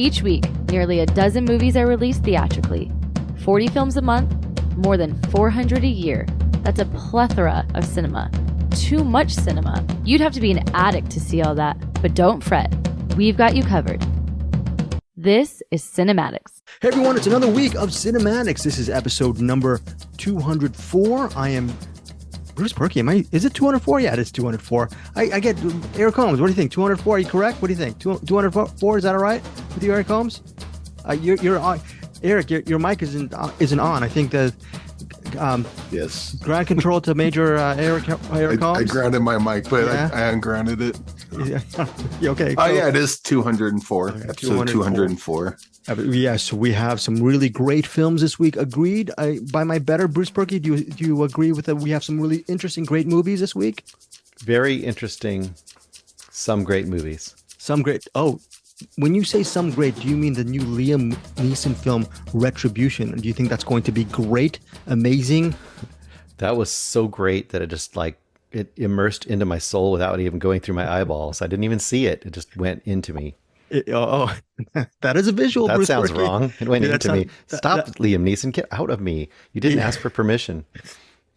Each week, nearly a dozen movies are released theatrically. 40 films a month, more than 400 a year. That's a plethora of cinema. Too much cinema. You'd have to be an addict to see all that. But don't fret. We've got you covered. This is CinemAddicts. Hey everyone, it's another week of CinemAddicts. This is episode number 204. I am Bruce Purkey. Is it 204? Yeah, it is 204. I get Eric Holmes. What do you think? 204? Are you correct? What do you think? 204? Is that all right with you, Eric Holmes? You're on. Eric, your mic isn't on. I think that yes. Ground control to Major Eric Holmes. I grounded my mic, but yeah. I ungrounded it. Okay. Oh, yeah, it is 204. Episode 204. Yes, we have some really great films this week. Agreed by my better Bruce Purkey. Do you agree with that? We have some really interesting, great movies this week. Very interesting. Some great movies. Some great. Oh, when you say some great, do you mean the new Liam Neeson film Retribution? Do you think that's going to be great, amazing? That was so great that it just it immersed into my soul without even going through my eyeballs. I didn't even see it. It just went into me. That is a visual. That Bruce sounds Purkey. Wrong. It went into me. Stop, Liam Neeson. Get out of me. You didn't ask for permission.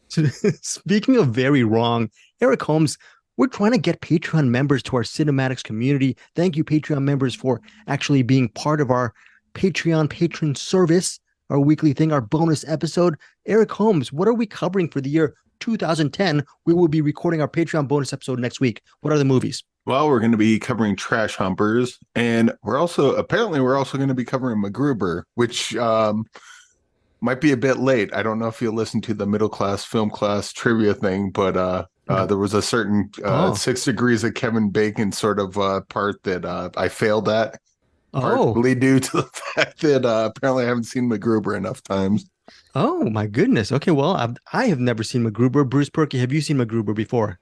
Speaking of very wrong, Eric Holmes, we're trying to get Patreon members to our CinemAddicts community. Thank you, Patreon members, for actually being part of our Patreon patron service, our weekly thing, our bonus episode. Eric Holmes, what are we covering for the year 2010? We will be recording our Patreon bonus episode next week. What are the movies? Well, we're going to be covering Trash Humpers, and we're also going to be covering MacGruber, which might be a bit late. I don't know if you listened to the middle class film class trivia thing, but there was a certain 6 degrees of Kevin Bacon sort of part that I failed at, partly due to the fact that apparently I haven't seen MacGruber enough times. Oh, my goodness. Okay, well, I have never seen MacGruber. Bruce Purkey, have you seen MacGruber before?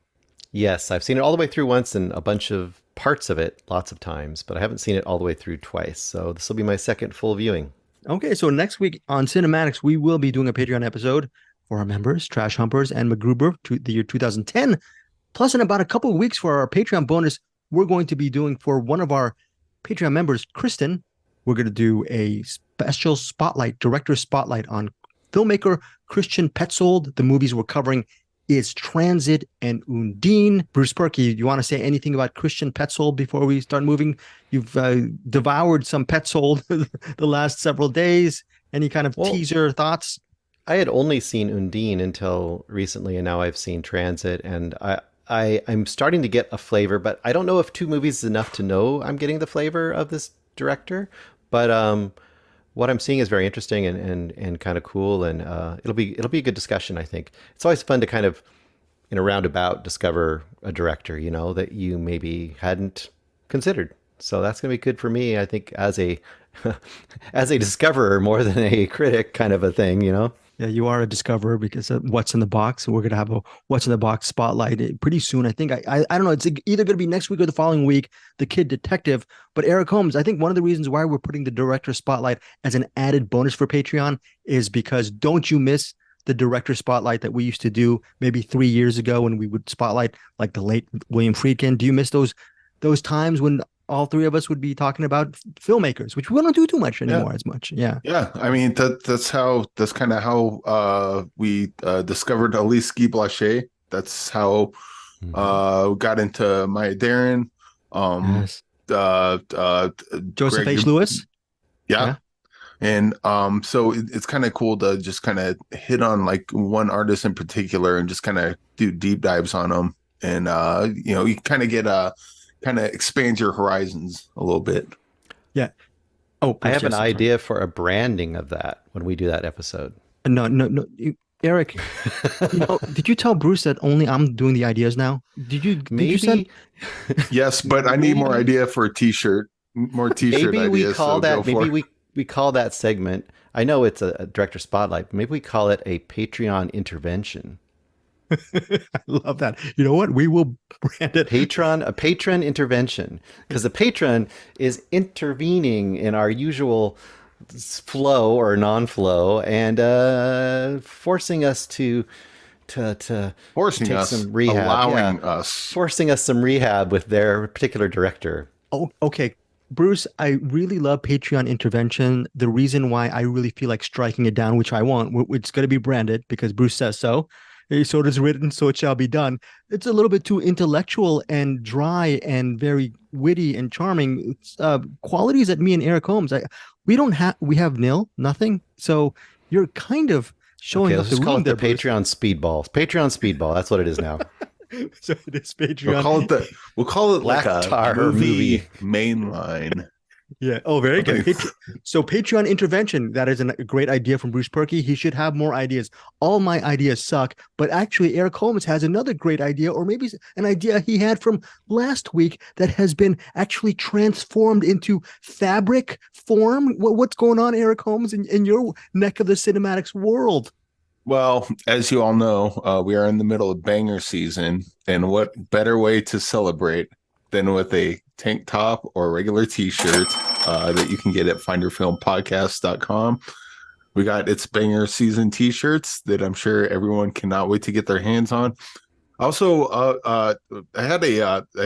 Yes, I've seen it all the way through once and a bunch of parts of it lots of times, but I haven't seen it all the way through twice. So this will be my second full viewing. Okay, so next week on CinemAddicts, we will be doing a Patreon episode for our members, Trash Humpers and MacGruber, to the year 2010. Plus, in about a couple of weeks for our Patreon bonus, we're going to be doing for one of our Patreon members, Kristen, we're going to do a special spotlight, director spotlight on filmmaker Christian Petzold. The movies we're covering is Transit and Undine. Bruce Purkey, do you want to say anything about Christian Petzold before we start moving? You've devoured some Petzold the last several days. Any kind of teaser thoughts? I had only seen Undine until recently, and now I've seen Transit, and I'm starting to get a flavor, but I don't know if 2 movies is enough to know I'm getting the flavor of this director. But what I'm seeing is very interesting and kind of cool, and it'll be a good discussion, I think. It's always fun to kind of, in a roundabout, discover a director, that you maybe hadn't considered. So that's going to be good for me, I think, as a as a discoverer more than a critic kind of a thing, Yeah, you are a discoverer because of What's in the Box. We're going to have a What's in the Box spotlight pretty soon. I think, I don't know, it's either going to be next week or the following week, The Kid Detective. But Eric Holmes, I think one of the reasons why we're putting the director spotlight as an added bonus for Patreon is because don't you miss the director spotlight that we used to do maybe 3 years ago when we would spotlight like the late William Friedkin? Do you miss those times when all 3 of us would be talking about filmmakers, which we don't do too much anymore as much. Yeah. I mean, that's kind of how we discovered Elise Guy Blaché. That's how we got into Maya Deren. Joseph H. Lewis. Yeah. And so it's kind of cool to just kind of hit on like one artist in particular and just kind of do deep dives on them. And, you kind of get kind of expand your horizons a little bit. Yeah. Oh, I have an idea for a branding of that when we do that episode. No. Eric, did you tell Bruce that only I'm doing the ideas now? Did you send? Yes, but I need more idea for a t-shirt. More t-shirt maybe ideas. We call that. Maybe we call that segment. I know it's a director spotlight, but maybe we call it a Patreon intervention. I love that. You know what? We will brand it a patron intervention, because the patron is intervening in our usual flow or non-flow and forcing us to forcing take us, some rehab, allowing us, forcing us some rehab with their particular director. Oh, okay. Bruce, I really love Patreon intervention. The reason why I really feel like striking it down, which I won't, it's going to be branded because Bruce says so. So it is written, so it shall be done. It's a little bit too intellectual and dry and very witty and charming. It's, qualities that me and Eric Holmes, we have nothing. So you're kind of showing Okay, up let's the just call room it the there, Bruce. Patreon speedball. Patreon speedball. That's what it is now. So it is We'll Patreon. call it Black like a tar movie movie. mainline. Yeah. Oh, very Okay. good. So Patreon intervention, that is a great idea from Bruce Purkey. He should have more ideas. All my ideas suck, but actually Eric Holmes has another great idea, or maybe an idea he had from last week that has been actually transformed into fabric form. What's going on, Eric Holmes, in your neck of the cinematics world? Well, as you all know, we are in the middle of banger season, and what better way to celebrate than with a tank top or regular t-shirt that you can get at findyourfilmpodcast.com. We got its banger season t-shirts that I'm sure everyone cannot wait to get their hands on. Also, I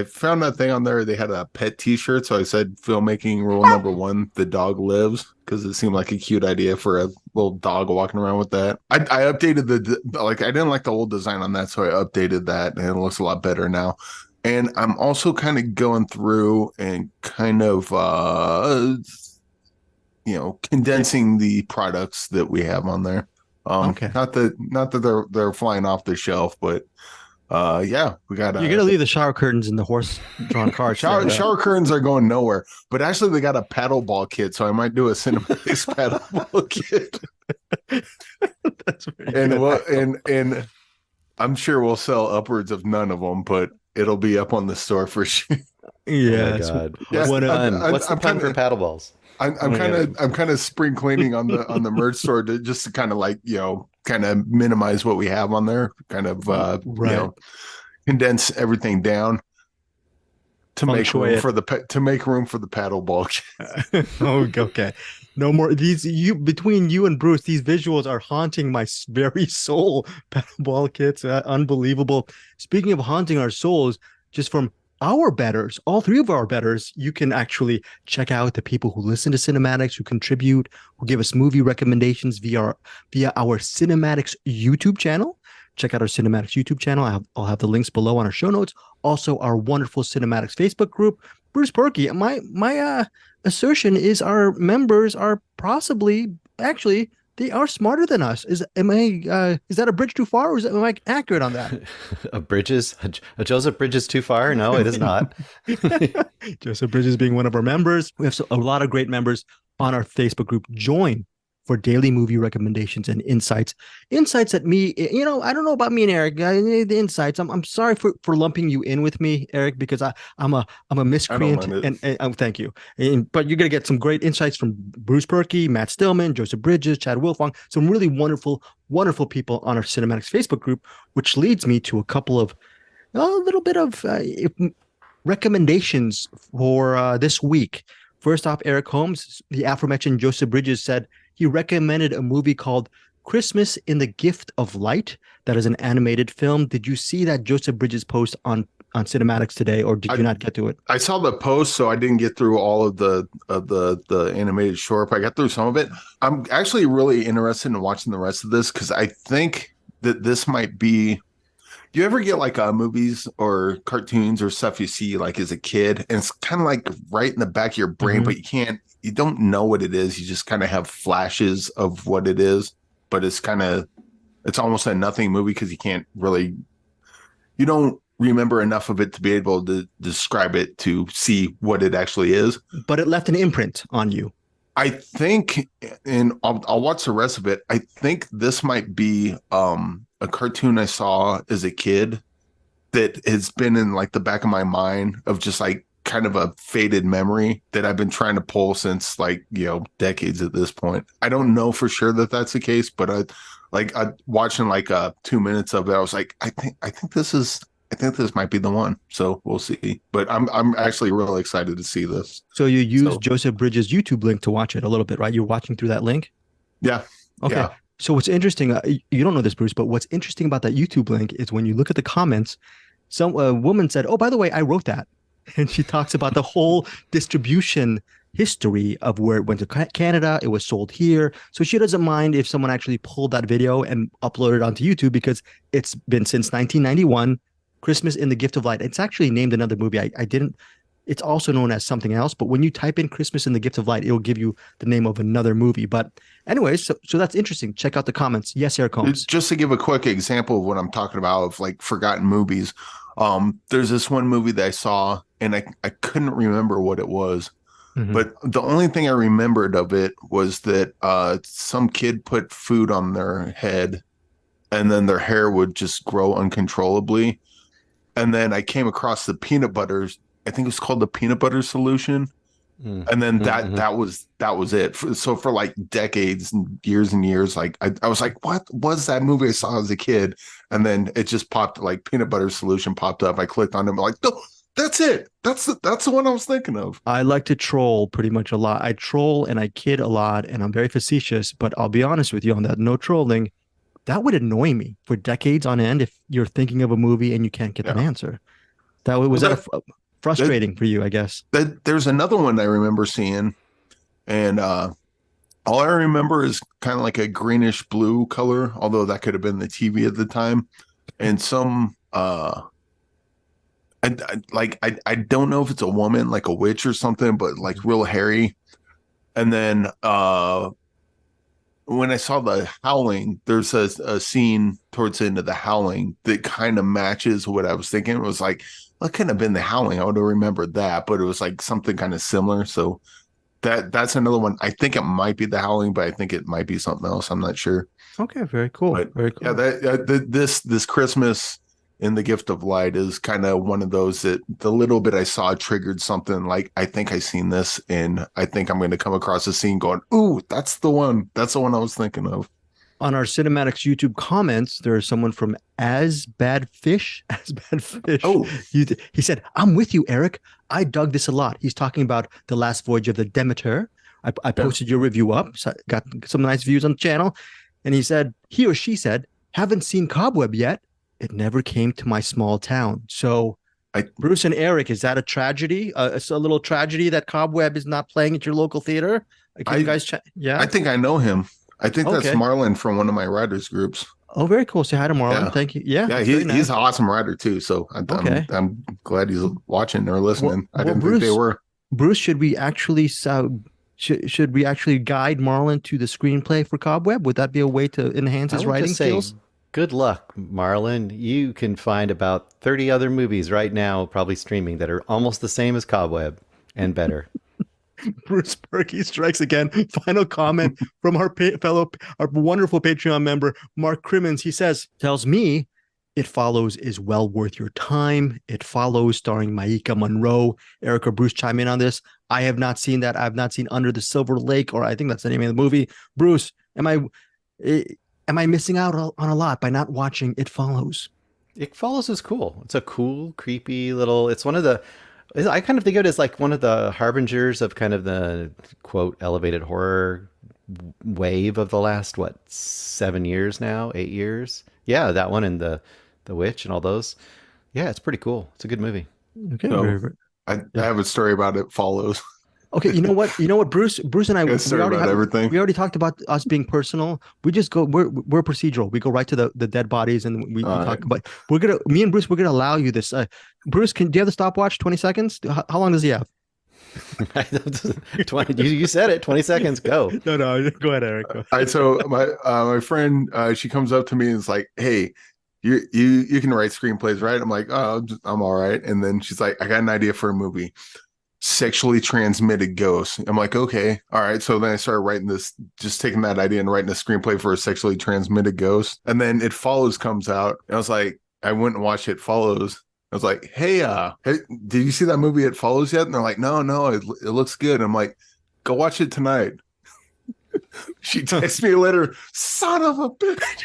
found that thing on there. They had a pet t-shirt. So I said, filmmaking rule number 1, the dog lives, because it seemed like a cute idea for a little dog walking around with that. I updated I didn't like the old design on that. So I updated that and it looks a lot better now. And I'm also kind of going through and kind of, condensing the products that we have on there. Okay. Not that they're flying off the shelf, but yeah, we got. You're gonna leave the shower curtains and the horse-drawn cars. Shower curtains are going nowhere, but actually they got a paddle ball kit, so I might do a CinemAddicts paddle ball kit. That's very good. And I'm sure we'll sell upwards of none of them, but it'll be up on the store for sure. Yeah. Oh my God. Yeah, What's the time for paddle balls? I'm kind of spring cleaning on the merch store just to kind of kind of minimize what we have on there, kind of Right. Condense everything down to Feng make shui room it. for the paddle ball. Oh, okay. No more between you and Bruce. These visuals are haunting my very soul. Paddle ball kits, unbelievable. Speaking of haunting our souls, just from our betters, all three of our betters, you can actually check out the people who listen to Cinematics, who contribute, who give us movie recommendations via our Cinematics YouTube channel. Check out our Cinematics YouTube channel. I'll have the links below on our show notes. Also, our wonderful Cinematics Facebook group. Bruce Purkey, my assertion is our members are possibly, actually, they are smarter than us. Is that a bridge too far, or am I accurate on that? A Joseph Bridges too far? No, it is not. Joseph Bridges being one of our members. We have a lot of great members on our Facebook group. Join for daily movie recommendations and insights. Insights that me, I don't know about me and Eric. The insights. I'm sorry for lumping you in with me, Eric, because I'm a miscreant. And thank you. But you're gonna get some great insights from Bruce Purkey, Matt Stillman, Joseph Bridges, Chad Wilfong, some really wonderful people on our Cinematics Facebook group, which leads me to a little bit of recommendations for this week. First off, Eric Holmes, the aforementioned Joseph Bridges, said he recommended a movie called Christmas in the Gift of Light. That is an animated film. Did you see that Joseph Bridges post on Cinematics today, or did you not get to it? I saw the post, so I didn't get through all of the animated short, but I got through some of it. I'm actually really interested in watching the rest of this because I think that this might be. Do you ever get like movies or cartoons or stuff you see like as a kid, and it's kind of like right in the back of your brain, but you don't know what it is. You just kind of have flashes of what it is, but it's almost a nothing movie because you don't remember enough of it to be able to describe it to see what it actually is. But it left an imprint on you. I think, and I'll watch the rest of it. I think this might be a cartoon I saw as a kid that has been in like the back of my mind of just like kind of a faded memory that I've been trying to pull since decades at this point. I don't know for sure that that's the case, but I watching 2 minutes of it, I was like, I think this might be the one. So we'll see. But I'm actually really excited to see this. So you used Joseph Bridges' YouTube link to watch it a little bit, right? You're watching through that link? Yeah. Okay. Yeah. So what's interesting, you don't know this, Bruce, but what's interesting about that YouTube link is when you look at the comments, a woman said, "Oh, by the way, I wrote that." and she talks about the whole distribution history of where it went to Canada. It was sold here. So she doesn't mind if someone actually pulled that video and uploaded it onto YouTube because it's been since 1991, Christmas in the Gift of Light. It's actually named another movie. I didn't, it's also known as something else, but when you type in Christmas in the Gift of Light, it'll give you the name of another movie. But anyways, so that's interesting. Check out the comments. Yes, Eric Holmes. Just to give a quick example of what I'm talking about of like forgotten movies. There's this one movie that I saw and I couldn't remember what it was. But the only thing I remembered of it was that some kid put food on their head and then their hair would just grow uncontrollably. And then I came across the peanut butters. I think it was called the peanut butter solution. And then that was it. So for like decades and years, like I was like, what was that movie I saw as a kid? And then it just popped, like peanut butter solution popped up. I clicked on it. I'm like, no, that's it. That's the one I was thinking of. I like to troll pretty much a lot. I troll and I kid a lot and I'm very facetious, but I'll be honest with you on that. No trolling. That would annoy me for decades on end if you're thinking of a movie and you can't get an answer. Was frustrating for you, I guess. There's another one I remember seeing, and all I remember is kind of like a greenish blue color, although that could have been the TV at the time, and some I don't know if it's a woman, like a witch or something, but like real hairy. And then when I saw The Howling, there's a scene towards the end of The Howling that kind of matches what I was thinking. It was like, well, it couldn't have been The Howling. I would have remembered that, but it was like something kind of similar. So that's another one. I think it might be The Howling, but I think it might be something else. I'm not sure. Okay, very cool. But very cool. Yeah, this Christmas in the Gift of Light is kind of one of those that the little bit I saw triggered something like, I think I seen this and I think I'm going to come across a scene going, ooh, that's the one. That's the one I was thinking of. On our CinemAddicts YouTube comments, there's someone from As Bad Fish. Oh, he said, I'm with you, Eric. I dug this a lot. He's talking about The Last Voyage of the Demeter. I posted your review up, so got some nice views on the channel. And he or she said, haven't seen Cobweb yet. It never came to my small town. So Bruce and Eric, is that a tragedy? It's a little tragedy that Cobweb is not playing at your local theater? Can you guys yeah? I think I know him. I think that's Marlon from one of my writers groups. Oh, very cool. Say hi to Marlon. Yeah. Thank you. Yeah, he's an awesome writer too. So I'm glad he's watching or listening. I didn't think they were. Bruce, should we actually should we actually guide Marlon to the screenplay for Cobweb? Would that be a way to enhance his writing skills? Good luck, Marlon. You can find about 30 other movies right now, probably streaming, that are almost the same as Cobweb and better. Bruce Purkey strikes again. Final comment from our wonderful Patreon member, Mark Crimmins. He tells me It Follows is well worth your time. It Follows, starring Maika Monroe. Eric or Bruce, chime in on this. I have not seen that. I've not seen Under the Silver Lake, or I think that's the name of the movie. Bruce, am I missing out on a lot by not watching It Follows? It Follows is cool. It's a cool, creepy little, it's one of the, I kind of think of it as like one of the harbingers of kind of the, quote, elevated horror wave of the last, 7 years now, 8 years? Yeah, that one and the Witch and all those. Yeah, it's pretty cool. It's a good movie. Okay. So, I have a story about It Follows. Okay, you know what, Bruce and I, we already talked about us being personal. We just go, we're procedural. We go right to the dead bodies and we talk about, me and Bruce, we're gonna allow you this. Bruce, do you have the stopwatch? 20 seconds? How long does he have? 20, you said it, 20 seconds, go. No, go ahead, Eric. Go. All right, so my friend, she comes up to me and is like, hey, you can write screenplays, right? I'm like, oh, I'm all right. And then she's like, I got an idea for a movie. Sexually transmitted ghosts. I'm like, okay, all right. So then I started writing this, just taking that idea and writing a screenplay for a sexually transmitted ghost. And then It Follows comes out. And I was like, I went and watched It Follows. I was like, hey, did you see that movie It Follows yet? And they're like, no, it looks good. I'm like, go watch it tonight. She texts me later, son of a bitch.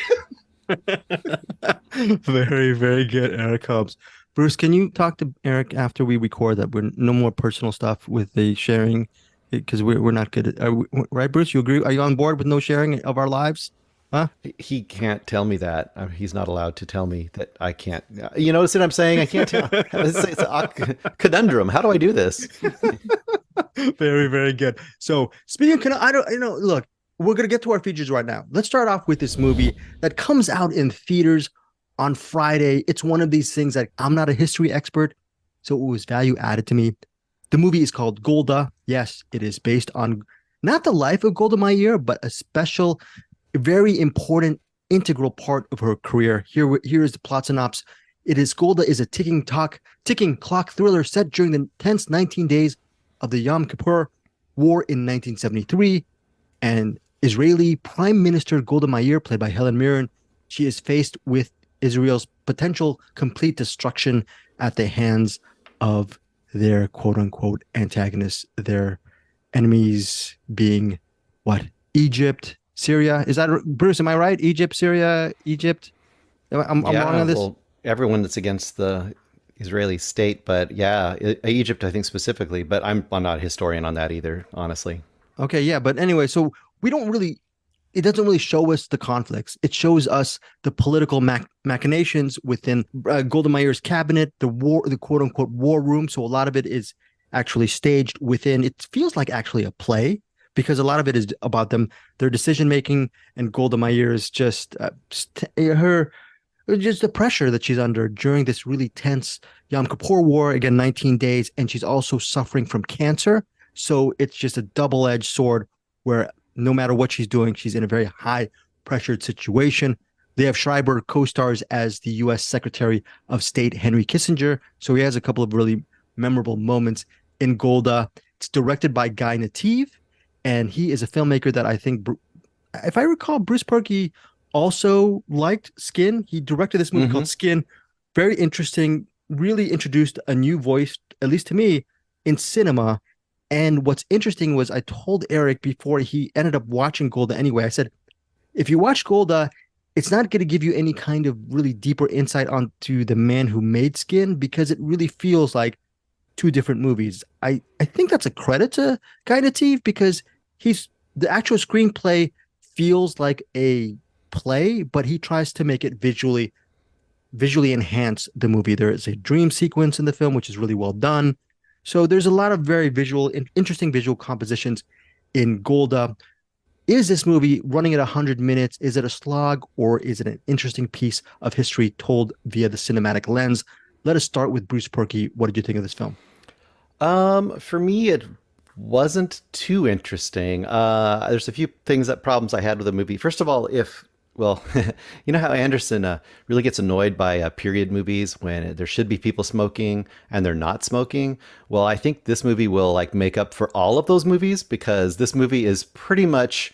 Very, very good, Eric Holmes. Bruce, can you talk to Eric after we record that? We're no more personal stuff with the sharing, because we're not good at, right, Bruce? You agree? Are you on board with no sharing of our lives? Huh? He can't tell me that. He's not allowed to tell me that I can't. You notice what I'm saying? I can't tell. It's a conundrum. How do I do this? Very, very good. So speaking of, I don't, look, we're going to get to our features right now. Let's start off with this movie that comes out in theaters on Friday. It's one of these things that I'm not a history expert, so it was value added to me. The movie is called Golda. Yes, it is based on not the life of Golda Meir, but a special, very important, integral part of her career. Here is the plot synopsis. Golda is a ticking clock thriller set during the tense 19 days of the Yom Kippur War in 1973, and Israeli Prime Minister Golda Meir, played by Helen Mirren, she is faced with Israel's potential complete destruction at the hands of their quote-unquote antagonists, their enemies being what? Egypt, Syria. Is that Bruce? Am I right? Egypt, Syria, Egypt. I'm wrong on this. Well, everyone that's against the Israeli state, but yeah, Egypt, I think specifically. But I'm not a historian on that either, honestly. Okay, yeah, but anyway, so it doesn't really show us the conflicts. It shows us the political machinations within Golda Meir's cabinet, the quote unquote war room. So a lot of it is actually staged within. It feels like actually a play, because a lot of it is about their decision making, and Golda Meir is just the pressure that she's under during this really tense Yom Kippur War, again 19 days, and she's also suffering from cancer. So it's just a double-edged sword where no matter what she's doing, she's in a very high-pressured situation. Liev Schreiber co-stars as the U.S. Secretary of State Henry Kissinger, so he has a couple of really memorable moments in Golda. It's directed by Guy Nativ, and he is a filmmaker that I think, if I recall, Bruce Purkey also liked Skin. He directed this movie called Skin. Very interesting, really introduced a new voice, at least to me, in cinema. And what's interesting was I told Eric before he ended up watching Golda anyway, I said, if you watch Golda, it's not going to give you any kind of really deeper insight onto the man who made Skin, because it really feels like two different movies. I think that's a credit to Guy Nativ, because the actual screenplay feels like a play, but he tries to make it visually enhance the movie. There is a dream sequence in the film, which is really well done. So there's a lot of very interesting visual compositions in Golda. Is this movie running at 100 minutes? Is it a slog, or is it an interesting piece of history told via the cinematic lens? Let us start with Bruce Purkey. What did you think of this film? For me, it wasn't too interesting. There's a few problems I had with the movie. First of all, you know how Anderson really gets annoyed by period movies when there should be people smoking and they're not smoking? Well, I think this movie will make up for all of those movies, because this movie is pretty much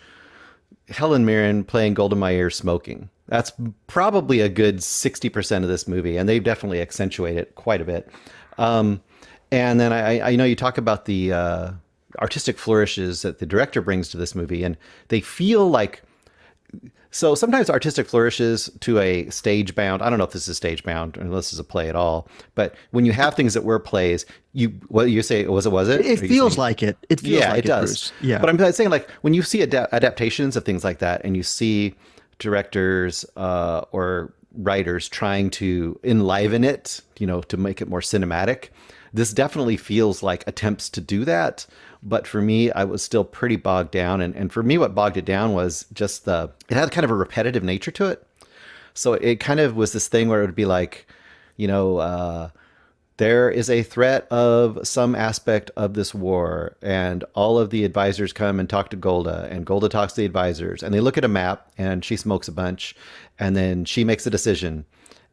Helen Mirren playing Golda Meir smoking. That's probably a good 60% of this movie, and they definitely accentuate it quite a bit. And then I know you talk about the artistic flourishes that the director brings to this movie, and they feel like... So sometimes artistic flourishes to a stage bound. I don't know if this is stage bound or this is a play at all. But when you have things that were plays, what you say was it? It feels like it. It feels like it does. Bruce. Yeah. But I'm saying, when you see adaptations of things like that, and you see directors or writers trying to enliven it, to make it more cinematic, this definitely feels like attempts to do that. But for me, I was still pretty bogged down. And for me, what bogged it down was just it had kind of a repetitive nature to it. So it kind of was this thing where it would be like, there is a threat of some aspect of this war, and all of the advisors come and talk to Golda, and Golda talks to the advisors, and they look at a map, and she smokes a bunch, and then she makes a decision.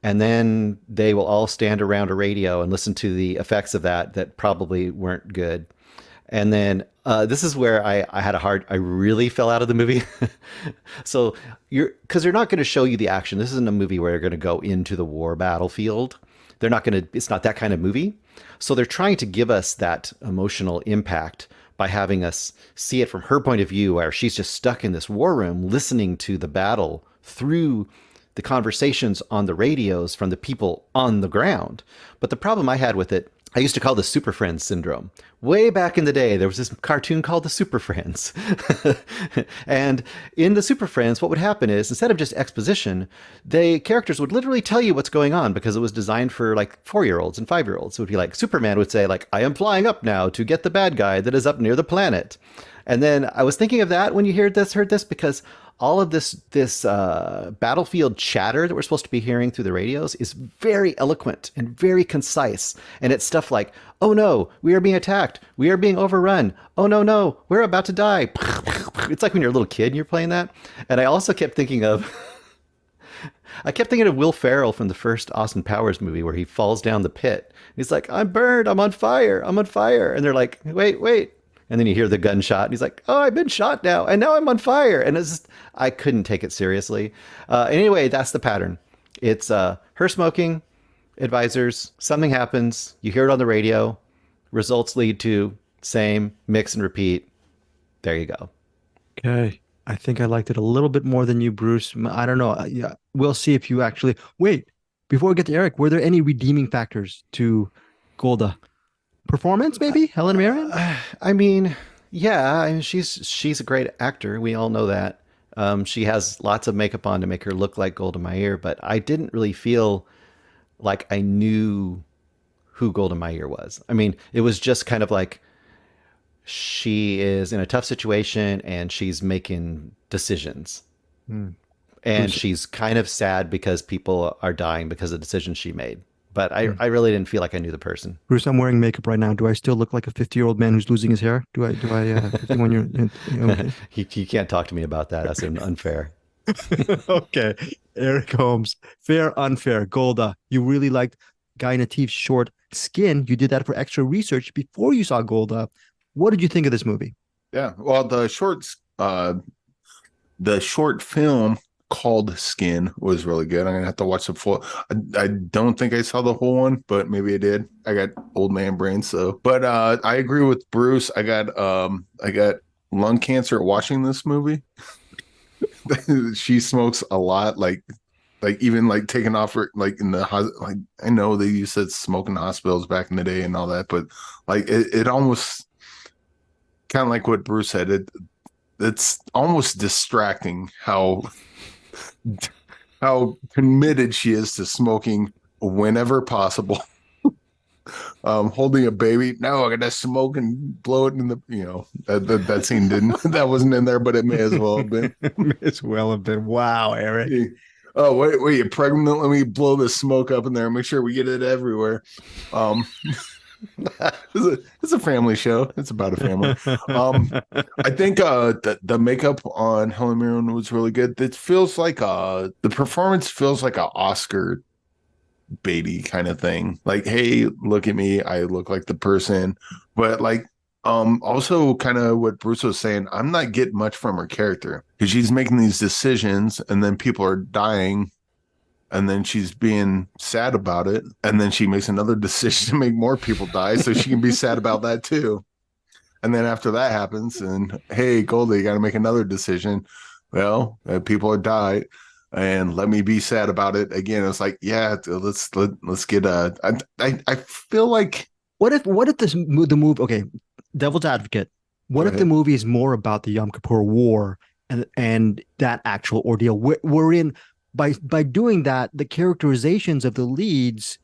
And then they will all stand around a radio and listen to the effects of that probably weren't good. And then this is where I really fell out of the movie. So because they're not going to show you the action. This isn't a movie where you're going to go into the war battlefield. It's not that kind of movie. So they're trying to give us that emotional impact by having us see it from her point of view, where she's just stuck in this war room listening to the battle through the conversations on the radios from the people on the ground. But the problem I had with it I used to call this Super Friends syndrome. Way back in the day, there was this cartoon called the Super Friends. And in the Super Friends, what would happen is, instead of just exposition, the characters would literally tell you what's going on because it was designed for like 4-year-olds and 5-year-olds. So it would be like, Superman would say like, I am flying up now to get the bad guy that is up near the planet. And then I was thinking of that when you heard this, because all of this battlefield chatter that we're supposed to be hearing through the radios is very eloquent and very concise. And it's stuff like, oh no, we are being attacked. We are being overrun. Oh no, we're about to die. It's like when you're a little kid and you're playing that. And I also kept thinking of Will Ferrell from the first Austin Powers movie where he falls down the pit. He's like, I'm burned. I'm on fire. And they're like, wait. And then you hear the gunshot, and he's like, oh, I've been shot now, and now I'm on fire. And it's just, I couldn't take it seriously. Anyway, that's the pattern. It's her smoking, advisors, something happens, you hear it on the radio, results lead to same, mix and repeat. There you go. Okay. I think I liked it a little bit more than you, Bruce. I don't know. Yeah, we'll see if you actually... Wait, before we get to Eric, were there any redeeming factors to Golda? Performance, maybe? Helen Mirren? I mean, yeah, I mean, she's a great actor. We all know that. She has lots of makeup on to make her look like Golda Meir, but I didn't really feel like I knew who Golda Meir was. I mean, it was just kind of like she is in a tough situation and she's making decisions. And she's kind of sad because people are dying because of decisions she made. But I really didn't feel like I knew the person. Bruce, I'm wearing makeup right now. Do I still look like a 50-year-old man who's losing his hair? Do I 51 year? Okay. You can't talk to me about that. That's unfair. Okay. Eric Holmes. Fair, unfair. Golda. You really liked Guy Natif's short Skin. You did that for extra research before you saw Golda. What did you think of this movie? Yeah. Well, the short film called Skin was really good. I'm gonna have to watch the full. I don't think I saw the whole one, but maybe I did. I got old man brain, so. But I agree with Bruce. I got lung cancer watching this movie. She smokes a lot, like even like taking off her, like in the like, I know they used to smoke in hospitals back in the day and all that, but like it almost kind of like what Bruce said. It's almost distracting how committed she is to smoking whenever possible. Holding a baby, no, I gotta smoke and blow it in the, that scene that wasn't in there, but it may as well have been. May as well have been. Wow, Eric. Oh, wait, you're pregnant? Let me blow this smoke up in there and make sure we get it everywhere. It's a family show. It's about a family. I think the makeup on Helen Mirren was really good. It feels like the performance feels like an Oscar baity kind of thing. Like, hey, look at me, I look like the person. But like, also kind of what Bruce was saying, I'm not getting much from her character because she's making these decisions and then people are dying. And then she's being sad about it. And then she makes another decision to make more people die so she can be sad about that too. And then after that happens, and hey, Golda, you got to make another decision. Well, people have died, and let me be sad about it again. It's like, yeah, let's get I feel like what if the movie? Okay, devil's advocate. What if the movie is more about the Yom Kippur War and that actual ordeal? We're in. By doing that, the characterizations of the leads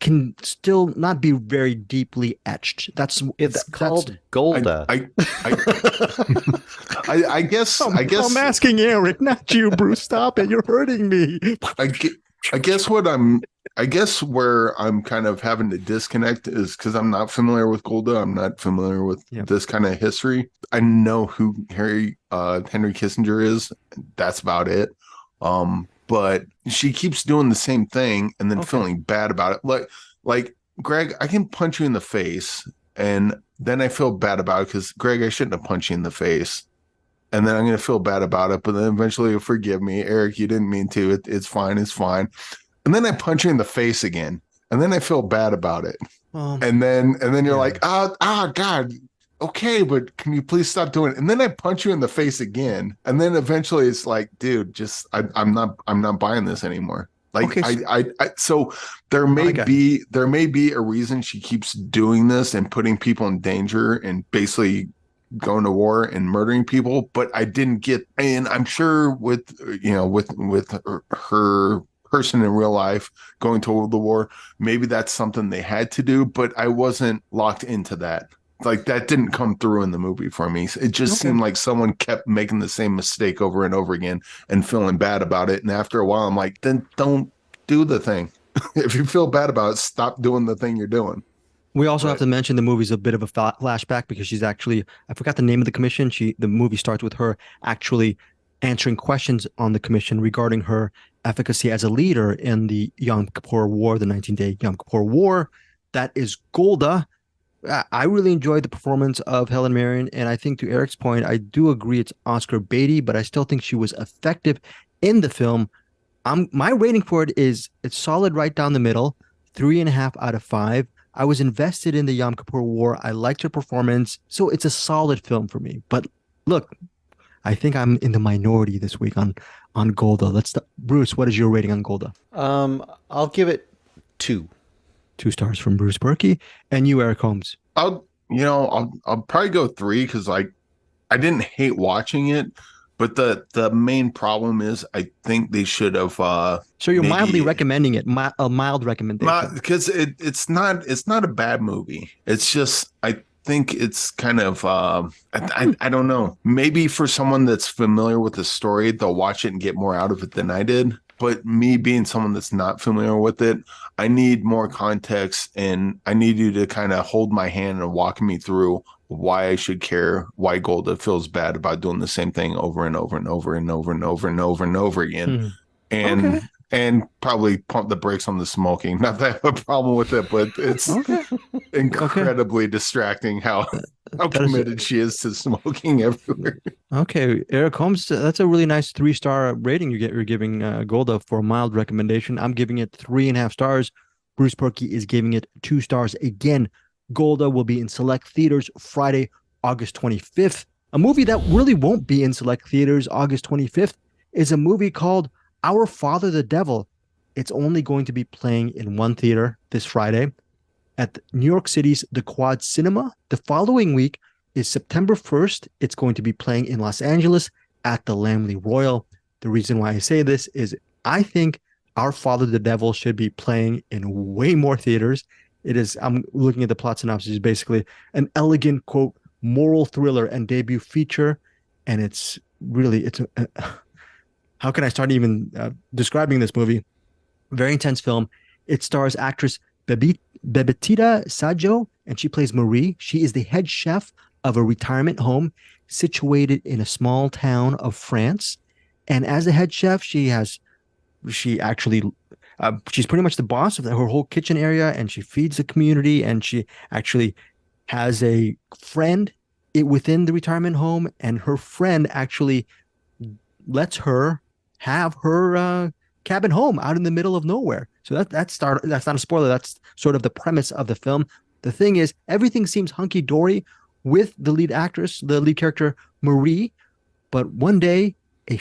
can still not be very deeply etched. It's called Golda. I guess I'm asking Eric, not you, Bruce. Stop it! You're hurting me. I guess where I'm kind of having to disconnect is because I'm not familiar with Golda. I'm not familiar with this kind of history. I know who Henry Kissinger is. That's about it. But she keeps doing the same thing and then feeling bad about it. Like Greg, I can punch you in the face and then I feel bad about it because Greg, I shouldn't have punched you in the face. And then I'm going to feel bad about it, but then eventually you'll forgive me. Eric, you didn't mean to. It's fine. It's fine. And then I punch you in the face again. And then I feel bad about it. And then you're like, God, okay, but can you please stop doing it? And then I punch you in the face again. And then eventually it's like, dude, just I'm not buying this anymore. Like Okay, so there may be a reason she keeps doing this and putting people in danger and basically going to war and murdering people, but I didn't get, and I'm sure with her person in real life going to the war, maybe that's something they had to do, but I wasn't locked into that. Like that didn't come through in the movie for me. It just seemed like someone kept making the same mistake over and over again and feeling bad about it. And after a while, I'm like, then don't do the thing. If you feel bad about it, stop doing the thing you're doing. we also have to mention the movie's a bit of a flashback because she's actually, I forgot the name of the commission. The movie starts with her actually answering questions on the commission regarding her efficacy as a leader in the Yom Kippur War, the 19-day Yom Kippur War. That is Golda. I really enjoyed the performance of Helen Mirren, and I think to Eric's point, I do agree it's Oscar baity, but I still think she was effective in the film. My rating for it is it's solid right down the middle, 3.5 out of 5. I was invested in the Yom Kippur War. I liked her performance, so it's a solid film for me. But look, I think I'm in the minority this week on Golda. Bruce, what is your rating on Golda? I'll give it 2. 2 stars from Bruce Purkey. And you, Eric Holmes? I'll probably go 3 because I didn't hate watching it, but the main problem is I think they should have. So you're mildly recommending it, a mild recommendation, because it's not a bad movie. It's just I think it's kind of I don't know. Maybe for someone that's familiar with the story, they'll watch it and get more out of it than I did. But me being someone that's not familiar with it, I need more context, and I need you to kind of hold my hand and walk me through why I should care, why Golda feels bad about doing the same thing over and over and over and over and over and over and over again. And probably pump the brakes on the smoking. Not that I have a problem with it, but it's incredibly distracting how committed she is to smoking everywhere. Okay, Eric Holmes, that's a really nice 3-star rating you're giving Golda for a mild recommendation. I'm giving it 3.5 stars. Bruce Purkey is giving it 2 stars. Again, Golda will be in select theaters Friday, August 25th. A movie that really won't be in select theaters August 25th is a movie called Our Father the Devil. It's only going to be playing in one theater this Friday at New York City's The Quad Cinema. The following week is September 1st. It's going to be playing in Los Angeles at the Laemmle Royal. The reason why I say this is I think Our Father the Devil should be playing in way more theaters. I'm looking at the plot synopsis, basically an elegant, quote, moral thriller and debut feature. And it's how can I start even describing this movie? Very intense film. It stars actress Bebetita Sajo, and she plays Marie. She is the head chef of a retirement home situated in a small town of France. And as the head chef, she's pretty much the boss of her whole kitchen area, and she feeds the community, and she actually has a friend within the retirement home, and her friend actually lets her have her cabin home out in the middle of nowhere. So that's not a spoiler. That's sort of the premise of the film. The thing is, everything seems hunky-dory with the lead character, Marie. But one day, a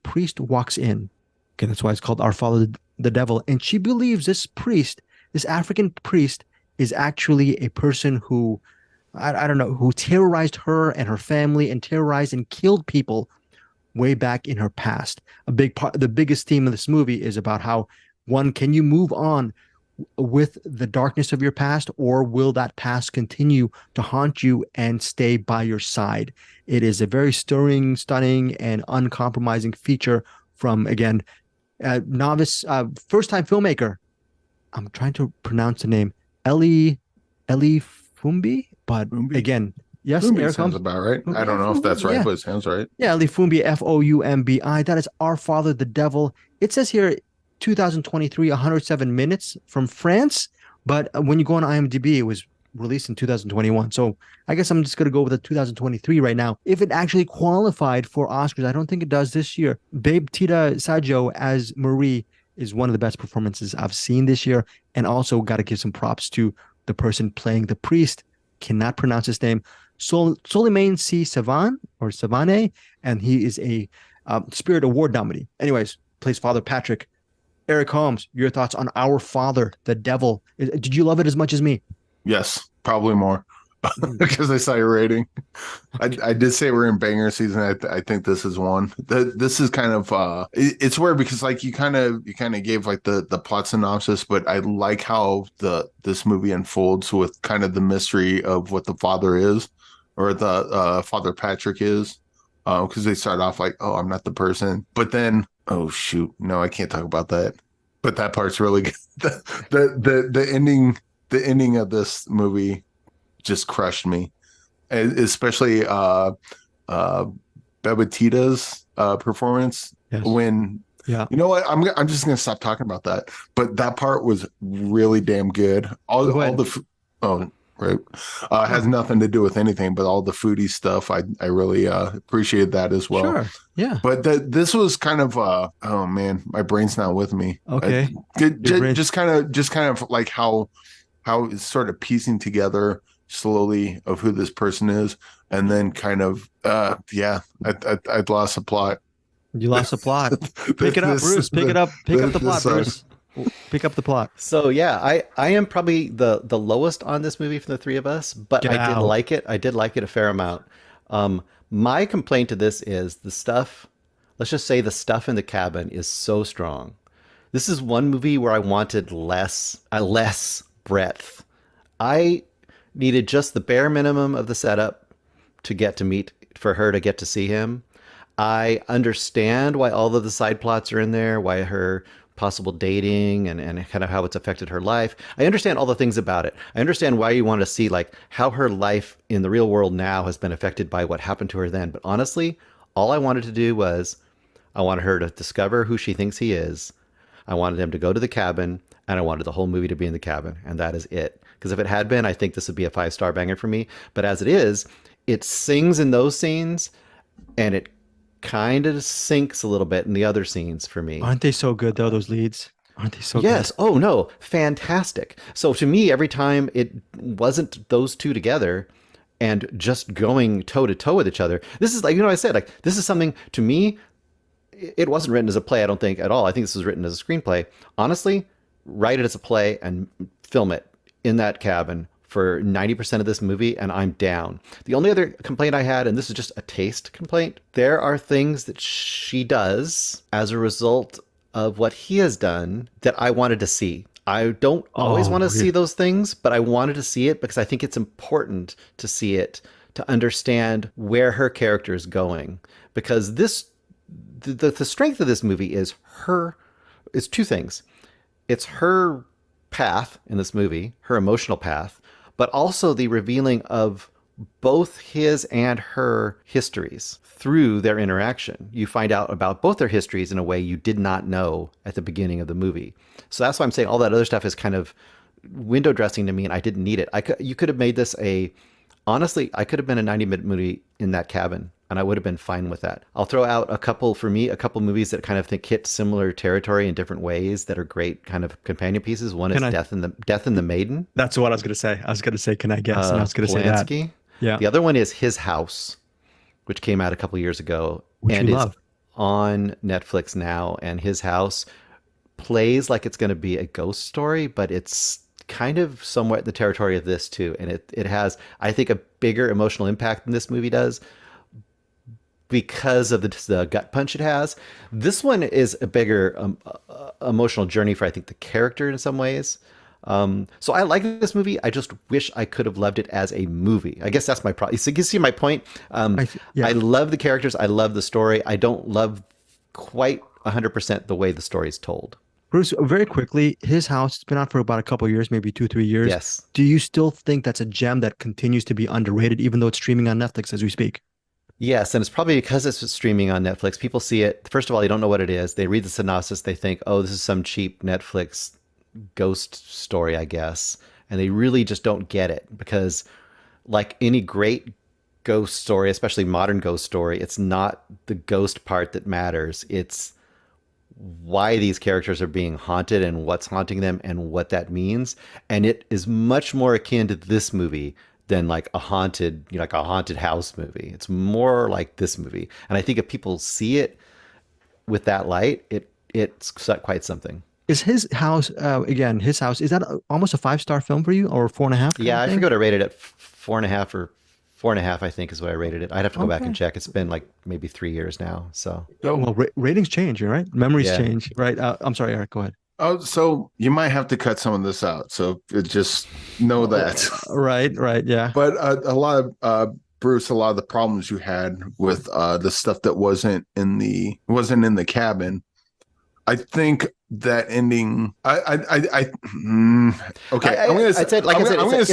priest walks in. Okay, that's why it's called Our Father the Devil. And she believes this African priest, is actually a person who, I don't know, who terrorized her and her family and terrorized and killed people way back in her past. The biggest theme of this movie is about how, one, can you move on with the darkness of your past, or will that past continue to haunt you and stay by your side? It is a very stirring, stunning, and uncompromising feature from, again, novice, first-time filmmaker. I'm trying to pronounce the name, Eli Fumbi, but again, yes, Fumbi Eric sounds Holmes? about right. I don't know if that's right, Yeah. but it sounds right. Yeah, Eli Fumbi, Foumbi. That is Our Father the Devil. It says here 2023, 107 minutes from France, but when you go on IMDb, it was released in 2021. So I guess I'm just going to go with the 2023 right now. If it actually qualified for Oscars, I don't think it does this year. Bebetita Sajo as Marie is one of the best performances I've seen this year. And also got to give some props to the person playing the priest. Cannot pronounce his name. Soleiman C. Savane, and he is a Spirit Award nominee. Anyways, plays Father Patrick. Eric Holmes, your thoughts on Our Father, the Devil? Did you love it as much as me? Yes, probably more because I saw your rating. I did say we're in banger season. I think this is one. This is kind of it's weird because like you kind of gave like the plot synopsis, but I like how this movie unfolds with kind of the mystery of what the father is, or the Father Patrick is, because they start off like, oh, I'm not the person, but then, oh shoot, no, I can't talk about that. But that part's really good. The ending of this movie just crushed me, especially uh Bebetita's performance. Yes. When, Yeah. you know what, I'm just gonna stop talking about that, but that part was really damn good. All the oh, right, has nothing to do with anything, but all the foodie stuff, I really appreciated that as well. Sure. Yeah. But this was kind of oh man, my brain's not with me. Okay. Just kind of like how it's sort of piecing together slowly of who this person is, and then kind of yeah, I'd lost the plot. You lost the plot. Pick it up, Bruce. Pick it up. Pick up the plot, Bruce. Pick up the plot. So yeah, I am probably the lowest on this movie from the three of us, but I did like it. I did like it a fair amount. My complaint to this is the stuff. Let's just say the stuff in the cabin is so strong. This is one movie where I wanted less breadth. I needed just the bare minimum of the setup for her to get to see him. I understand why all of the side plots are in there, why her possible dating and kind of how it's affected her life. I understand all the things about it. I understand why you want to see like how her life in the real world now has been affected by what happened to her then. But honestly, all I wanted to do was I wanted her to discover who she thinks he is. I wanted him to go to the cabin, and I wanted the whole movie to be in the cabin, and that is it. Because if it had been, I think this would be a 5-star banger for me. But as it is, it sings in those scenes, and it kind of sinks a little bit in the other scenes for me. Aren't they so good though, those leads? Aren't they so good? Yes. Oh no, fantastic. So to me, every time it wasn't those two together and just going toe to toe with each other, this is like, I said, like, this is something to me, it wasn't written as a play, I don't think at all. I think this was written as a screenplay. Honestly, write it as a play and film it in that cabin for 90% of this movie, and I'm down. The only other complaint I had, and this is just a taste complaint, there are things that she does as a result of what he has done that I wanted to see. I don't always want to see those things, but I wanted to see it because I think it's important to see it to understand where her character is going. Because the strength of this movie is two things. It's her path in this movie, her emotional path, but also the revealing of both his and her histories through their interaction. You find out about both their histories in a way you did not know at the beginning of the movie. So that's why I'm saying all that other stuff is kind of window dressing to me, and I didn't need it. You could have made this honestly, I could have been a 90-minute movie in that cabin, and I would have been fine with that. I'll throw out a couple movies that kind of hit similar territory in different ways that are great kind of companion pieces. One is Death and the Maiden. That's what I was going to say. I was going to say, can I guess? And I was going to say that. Yeah. The other one is His House, which came out a couple years ago, and is on Netflix now. And His House plays like it's going to be a ghost story, but it's kind of somewhat in the territory of this too. And it has, I think, a bigger emotional impact than this movie does, because of the gut punch it has. This one is a bigger emotional journey for, I think, the character in some ways. So I like this movie. I just wish I could have loved it as a movie. I guess that's my problem. So you can see my point. I love the characters. I love the story. I don't love quite 100% the way the story is told. Bruce, very quickly, His House has been out for about a couple of years, maybe 2-3 years. Yes. Do you still think that's a gem that continues to be underrated, even though it's streaming on Netflix as we speak? Yes, and it's probably because it's streaming on Netflix. People see it. First of all, they don't know what it is. They read the synopsis. They think, oh, this is some cheap Netflix ghost story, I guess. And they really just don't get it, because like any great ghost story, especially modern ghost story, it's not the ghost part that matters. It's why these characters are being haunted and what's haunting them and what that means. And it is much more akin to this movie than like a haunted house movie. It's more like this movie. And I think if people see it with that light, it's quite something. Is his house again? His house is that almost a 5-star film for you, or 4.5? Yeah, I forgot I rated it 4.5 or 4.5. I think is what I rated it. I'd have to go back and check. It's been like maybe 3 years now. So Well, ratings change, right? Memories Yeah. change, right? I'm sorry, Eric. Go ahead. Oh, so you might have to cut some of this out. So just know that. Right, yeah. But a lot of Bruce, a lot of the problems you had with the stuff that wasn't in the cabin. I think that ending. Okay. I'm going to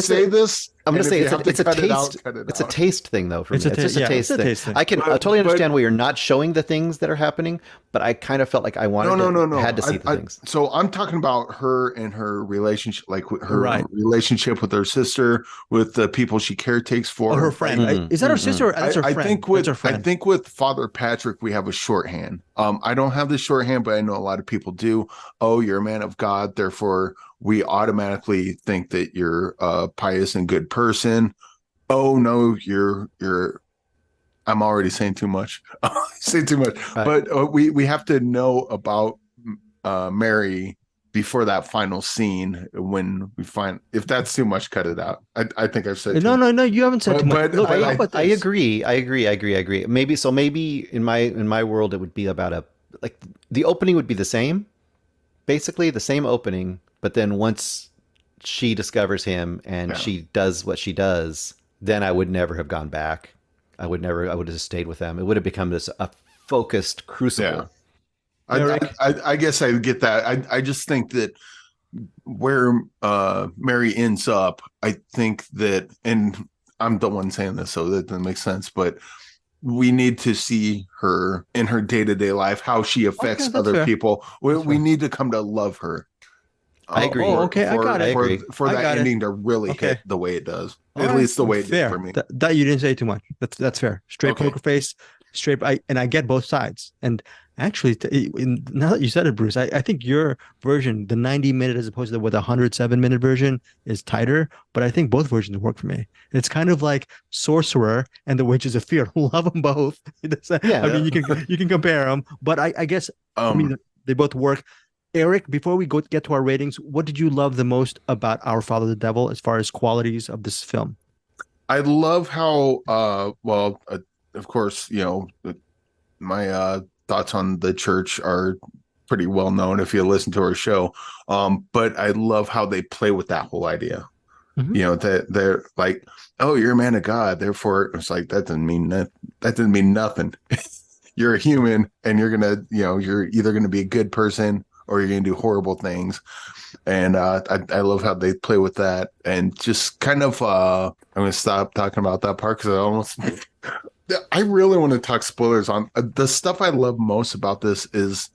say this. I'm going to say it's a cut it taste. out, cut it It's a out. taste thing, though. For me, it's just a taste thing. I can But- totally understand but- why you're not showing the things that are happening, but I kind of felt like I wanted had to see the things. So I'm talking about her and her relationship, like with her Right. relationship with her sister, with the people she caretakes for. Or her friend. Mhm, Is that her mhm. sister? Or that's her I friend. think with That's her friend. Father Patrick we have a shorthand. I don't have the shorthand, but I know a lot of people do. Oh, you're a man of God, therefore we automatically think that you're a pious and good person. Oh no, you're. I'm already saying too much. Say too much, Right. but we have to know about Mary before that final scene when we find. If that's too much, cut it out. I think I've said No, too much. no, you haven't said too much. But Look, I- how about I this? agree. Maybe in my world it would be about like the opening would be the same, basically the same opening, but then once she discovers him and she does what she does, then I would never have gone back. I would have just stayed with them. It would have become a focused crucible. I guess I get that. I just think that where Mary ends up, I think that, and I'm the one saying this, so that doesn't make sense, but we need to see her in her day-to-day life, how she affects that's other fair. people. We fair. need to come to love her. I agree. Oh, okay, I got it. I agree. For I that got it. ending to really Okay. hit the way it does. All At right. least the way it fair. did for me. That you didn't say too much. That's fair. Straight Okay. poker face, straight. I get both sides. And actually, now that you said it, Bruce, I think your version, the 90-minute as opposed to the 107-minute version, is tighter. But I think both versions work for me. It's kind of like Sorcerer and The Witches of Fear. Love them both. Yeah. I mean, you can compare them, but I guess for me they both work. Eric, before we get to our ratings, what did you love the most about Our Father the Devil as far as qualities of this film? I love how, of course, my thoughts on the church are pretty well known if you listen to our show. But I love how they play with that whole idea. Mhm. That they're like, oh, you're a man of God, therefore it's like that doesn't mean nothing. You're a human, and you're either gonna be a good person or you're gonna do horrible things. And I love how they play with that, and just kind of I'm gonna stop talking about that part because I really want to talk spoilers on the stuff I love most about this is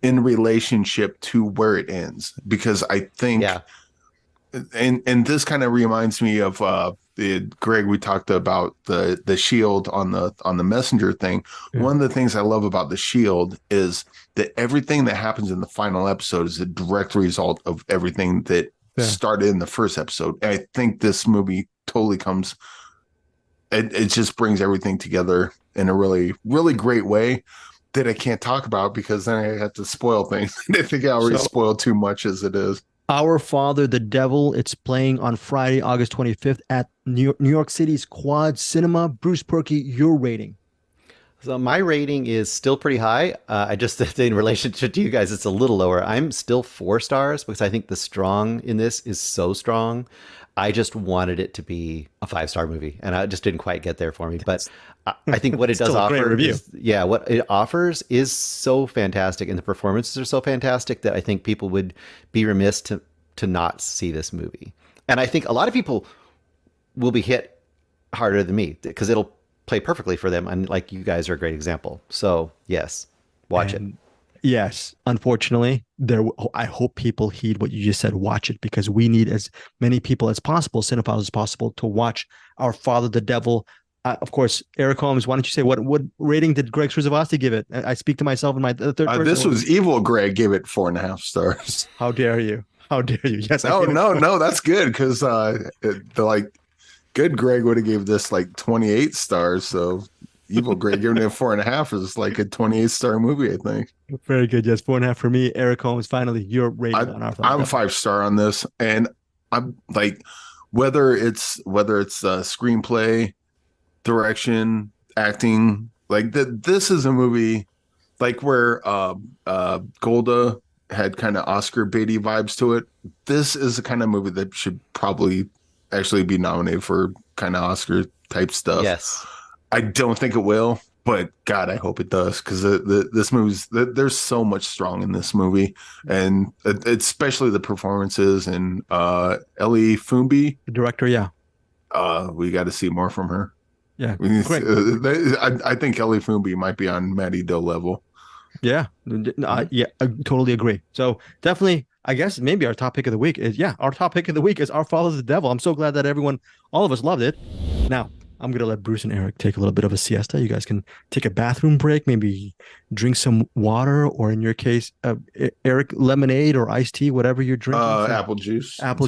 in relationship to where it ends, because I think and this kind of reminds me of Greg, we talked about the shield on the messenger thing. Yeah. One of the things I love about the shield is that everything that happens in the final episode is a direct result of everything that started in the first episode. And I think this movie totally comes, it just brings everything together in a really, really great way that I can't talk about because then I have to spoil things. I think I already spoiled too much as it is. Our Father the Devil, it's playing on Friday, August 25th at New York City's Quad Cinema. Bruce Purkey, your rating. So my rating is still pretty high. I just in relationship to you guys, it's a little lower. I'm still 4 stars because I think the strong in this is so strong. I just wanted it to be a 5-star movie, and I just didn't quite get there for me. But I think what it does offer, what it offers is so fantastic, and the performances are so fantastic that I think people would be remiss to not see this movie. And I think a lot of people will be hit harder than me because it'll play perfectly for them, and like you guys are a great example. So yes, watch it. Yes, unfortunately, I hope people heed what you just said. Watch it, because we need as many people as possible, cinephiles as possible, to watch Our Father the Devil. Of course, Eric Holmes, why don't you say what rating did Greg Sruzavasti give it? I speak to myself in my third person. This was evil. Greg gave it 4.5 stars. How dare you? How dare you? Yes. No, that's good because good Greg would have gave this like 28 stars. So Evil grade, giving it a 4.5 is like a 28-star movie, I think. Very good. Yes, 4.5 for me. Eric Holmes, finally, your rating on our Thought I'm Devil. 5-star on this, and I'm like, whether it's screenplay, direction, acting, like this is a movie like where Golda had kind of Oscar baity vibes to it. This is the kind of movie that should probably actually be nominated for kind of Oscar type stuff. Yes. I don't think it will, but God, I hope it does, because this movie's there's so much strong in this movie, and especially the performances, and Ellie Fumbi, The director, yeah. We got to see more from her. Yeah, great. I think Ellie Fumbi might be on Maddie Doe level. Yeah, yeah, I totally agree. So definitely, I guess maybe our top pick of the week is Our Follows the Devil. I'm so glad that all of us loved it. Now I'm gonna let Bruce and Eric take a little bit of a siesta. You guys can take a bathroom break, maybe drink some water, or in your case, Eric, lemonade or iced tea, whatever you're drinking. Apple juice. Apple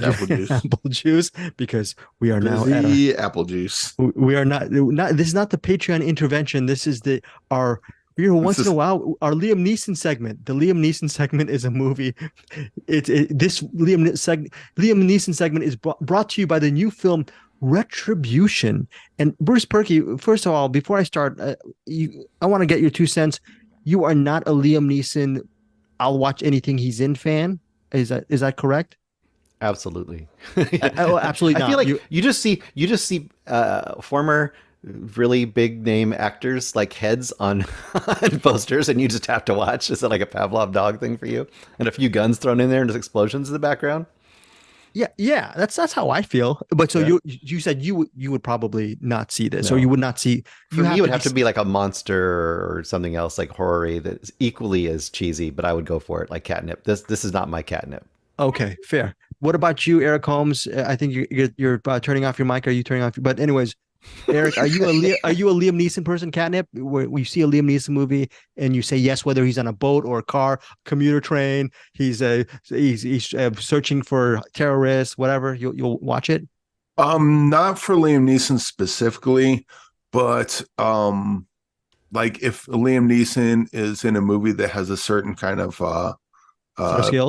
juice, because we are now at apple juice. We are not. This is not the Patreon intervention. This is our. Once in a while, our Liam Neeson segment. The Liam Neeson segment is a movie. This Liam Neeson segment is brought to you by the new film Retribution. And Bruce Purkey, first of all, before I start, I want to get your 2 cents. You are not a Liam Neeson I'll watch anything he's in fan. Is that correct? Absolutely. Absolutely not. I feel like you just see former really big name actors like heads on posters, and you just have to watch. Is it like a Pavlov dog thing for you? And a few guns thrown in there and just explosions in the background? Yeah, that's how I feel. But so you said you would probably not see this, or you would not see. For me, it would have to be like a monster or something else like horror-y that's equally as cheesy, but I would go for it, like Catnip. This is not my Catnip. Okay, fair. What about you, Eric Holmes? I think you're turning off your mic. Are you turning off? But anyways, Eric, are you a Liam Neeson person? Catnip, where you see a Liam Neeson movie and you say yes, whether he's on a boat or a car, commuter train, he's searching for terrorists, whatever, you'll watch it. Not for Liam Neeson specifically, but like if Liam Neeson is in a movie that has a certain kind of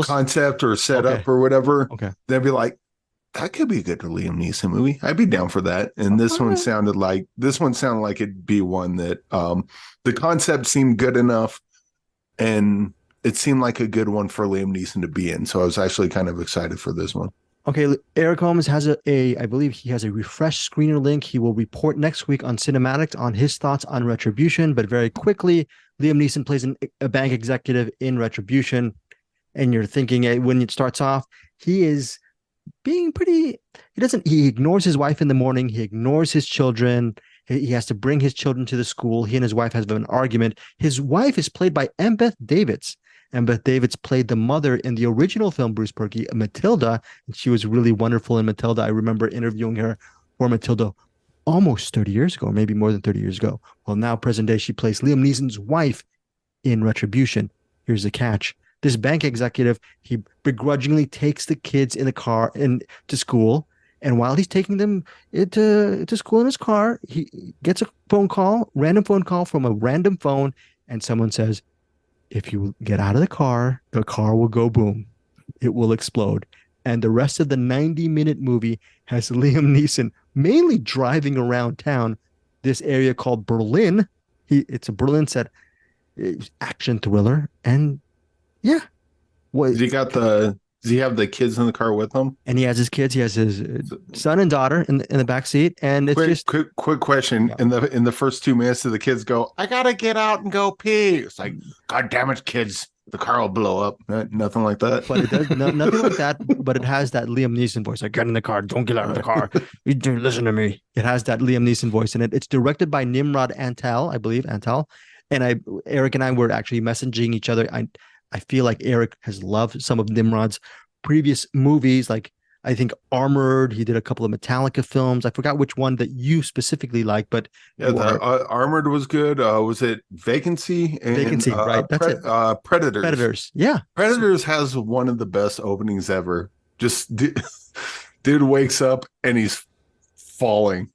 concept or setup or whatever, they'd be like, that could be a good Liam Neeson movie. I'd be down for that. And this one sounded like it'd be one that the concept seemed good enough, and it seemed like a good one for Liam Neeson to be in. So I was actually kind of excited for this one. Okay, Eric Holmes has I believe he has a refreshed screener link. He will report next week on CinemAddicts on his thoughts on Retribution. But very quickly, Liam Neeson plays a bank executive in Retribution, and you're thinking when it starts off, he is being pretty. He ignores his wife in the morning. He ignores his children. He has to bring his children to the school. He and his wife have an argument. His wife is played by Embeth Davidtz. Embeth Davidtz played the mother in the original film, Bruce Purkey, Matilda. And she was really wonderful in Matilda. I remember interviewing her for Matilda almost 30 years ago, maybe more than 30 years ago. Well, now present day, she plays Liam Neeson's wife in Retribution. Here's the catch. This bank executive, he begrudgingly takes the kids in the car to school. And while he's taking them to school in his car, he gets a random phone call from a random phone. And someone says, if you get out of the car will go boom. It will explode. And the rest of the 90-minute movie has Liam Neeson mainly driving around town, this area called Berlin. It's a Berlin set action thriller. And yeah. Does he have the kids in the car with him? And he has his kids. He has his son and daughter in the back seat. And it's quick question. Yeah. In the first 2 minutes, the kids go, I gotta get out and go pee. It's like, God damn it, kids. The car will blow up. Nothing like that. But it does nothing like that. But it has that Liam Neeson voice. Like, get in the car. Don't get out of the car. You do listen to me. It has that Liam Neeson voice in it. It's directed by Nimrod Antal, I believe. Antal. And Eric and I were actually messaging each other. I feel like Eric has loved some of Nimrod's previous movies, like I think Armored. He did a couple of Metallica films. I forgot which one that you specifically like, but Armored was good. Was it Vacancy? Vacancy, right? That's it. Predators. Predators, yeah. Predators has one of the best openings ever. Just dude wakes up and he's falling.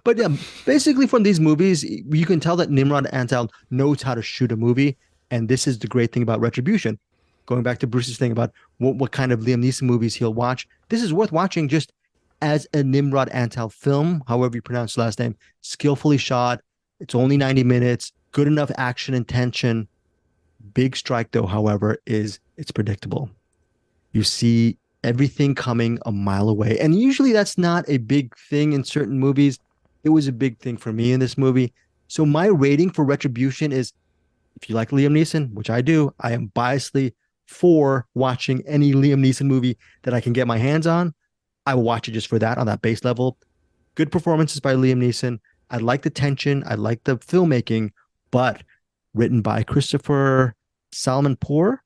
But yeah, basically from these movies, you can tell that Nimrod Antal knows how to shoot a movie, and this is the great thing about Retribution. Going back to Bruce's thing about what kind of Liam Neeson movies he'll watch, this is worth watching just as a Nimrod Antal film, however you pronounce the last name, skillfully shot. It's only 90 minutes, good enough action and tension. Big strike, though, however, is it's predictable. You see everything coming a mile away. And usually that's not a big thing in certain movies. It was a big thing for me in this movie. So my rating for Retribution is, if you like Liam Neeson, which I do, I am biasedly for watching any Liam Neeson movie that I can get my hands on. I will watch it just for that on that base level. Good performances by Liam Neeson. I like the tension. I like the filmmaking, but written by Christopher Salmon Poor.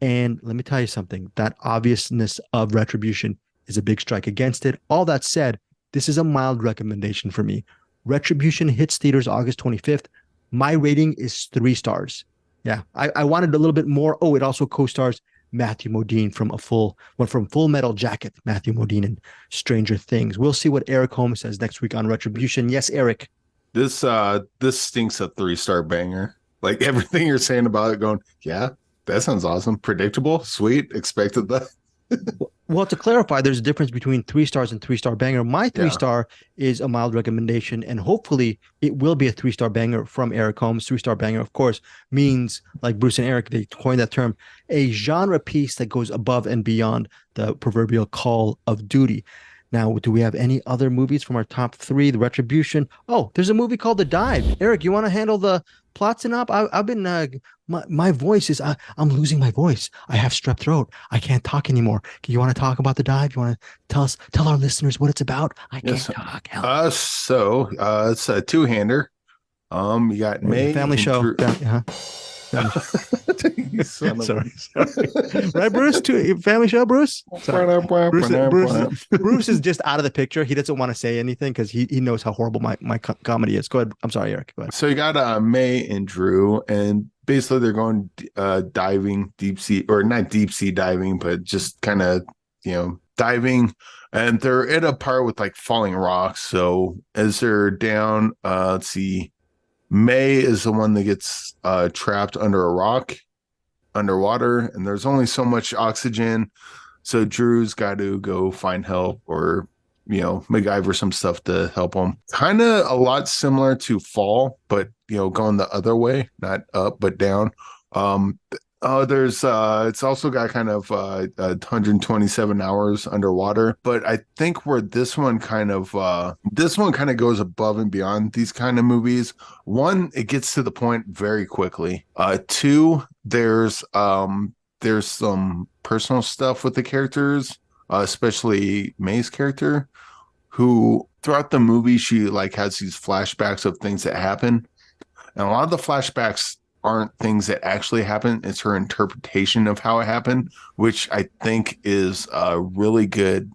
And let me tell you something, that obviousness of Retribution is a big strike against it. All that said, this is a mild recommendation for me. Retribution hits theaters August 25th. My rating is 3 stars. Yeah, I wanted a little bit more. Oh, it also co-stars Matthew Modine from Full Metal Jacket, Matthew Modine and Stranger Things. We'll see what Eric Holmes says next week on Retribution. Yes, Eric. This stinks a 3-star banger. Like everything you're saying about it, going, yeah, that sounds awesome. Predictable, sweet, expected that. Well, to clarify, there's a difference between 3 stars and 3-star banger. My 3-star is a mild recommendation, and hopefully it will be a 3-star banger from Eric Holmes. 3-star banger, of course, means, like Bruce and Eric, they coined that term, a genre piece that goes above and beyond the proverbial call of duty. Now, do we have any other movies from our top 3? The Retribution. Oh, there's a movie called The Dive. Eric, you want to handle the plot synopsis? I've been, my voice is, I'm losing my voice. I have strep throat. I can't talk anymore. You want to talk about The Dive? You want to tell our listeners what it's about? I can't talk. So it's a 2-hander. You got May. Family show. Sorry. Right, Bruce? Family show, Bruce? Bruce is just out of the picture. He doesn't want to say anything because he knows how horrible my comedy is. Go ahead. I'm sorry, Eric. Go ahead. So you got May and Drew, and basically they're going diving, deep sea, or not deep sea diving, but just kind of, diving. And they're at a part with like falling rocks. So as they're down, let's see, May is the one that gets trapped under a rock underwater, and there's only so much oxygen. So Drew's got to go find help, or, MacGyver some stuff to help him. Kind of a lot similar to Fall, but, going the other way, not up, but down. It's also got kind of 127 hours underwater, but I think where this one kind of goes above and beyond these kind of movies. 1, it gets to the point very quickly. 2, there's some personal stuff with the characters, especially May's character, who throughout the movie she like has these flashbacks of things that happen, and a lot of the flashbacks aren't things that actually happen. It's her interpretation of how it happened, which I think is a really good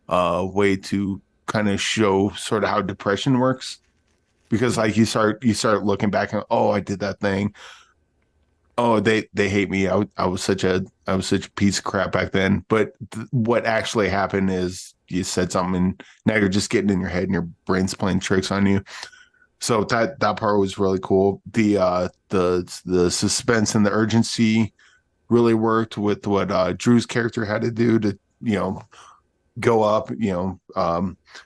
way to kind of show sort of how depression works. Because like you start looking back and, oh, I did that thing. Oh, they hate me. I was such a piece of crap back then. But what actually happened is you said something and now you're just getting in your head and your brain's playing tricks on you. So that part was really cool. The suspense and the urgency really worked with what Drew's character had to do to, go up.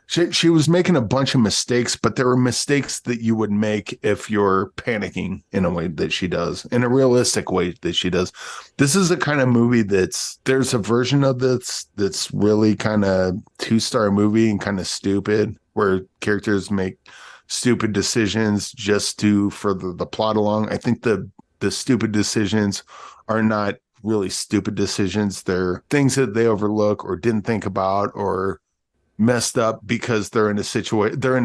She was making a bunch of mistakes, but there were mistakes that you would make if you're panicking in a way that she does, in a realistic way that she does. This is the kind of movie there's a version of this that's really kind of 2-star movie and kind of stupid, where characters make stupid decisions just to further the plot along. I think the stupid decisions are not really stupid decisions. They're things that they overlook or didn't think about or messed up because they're in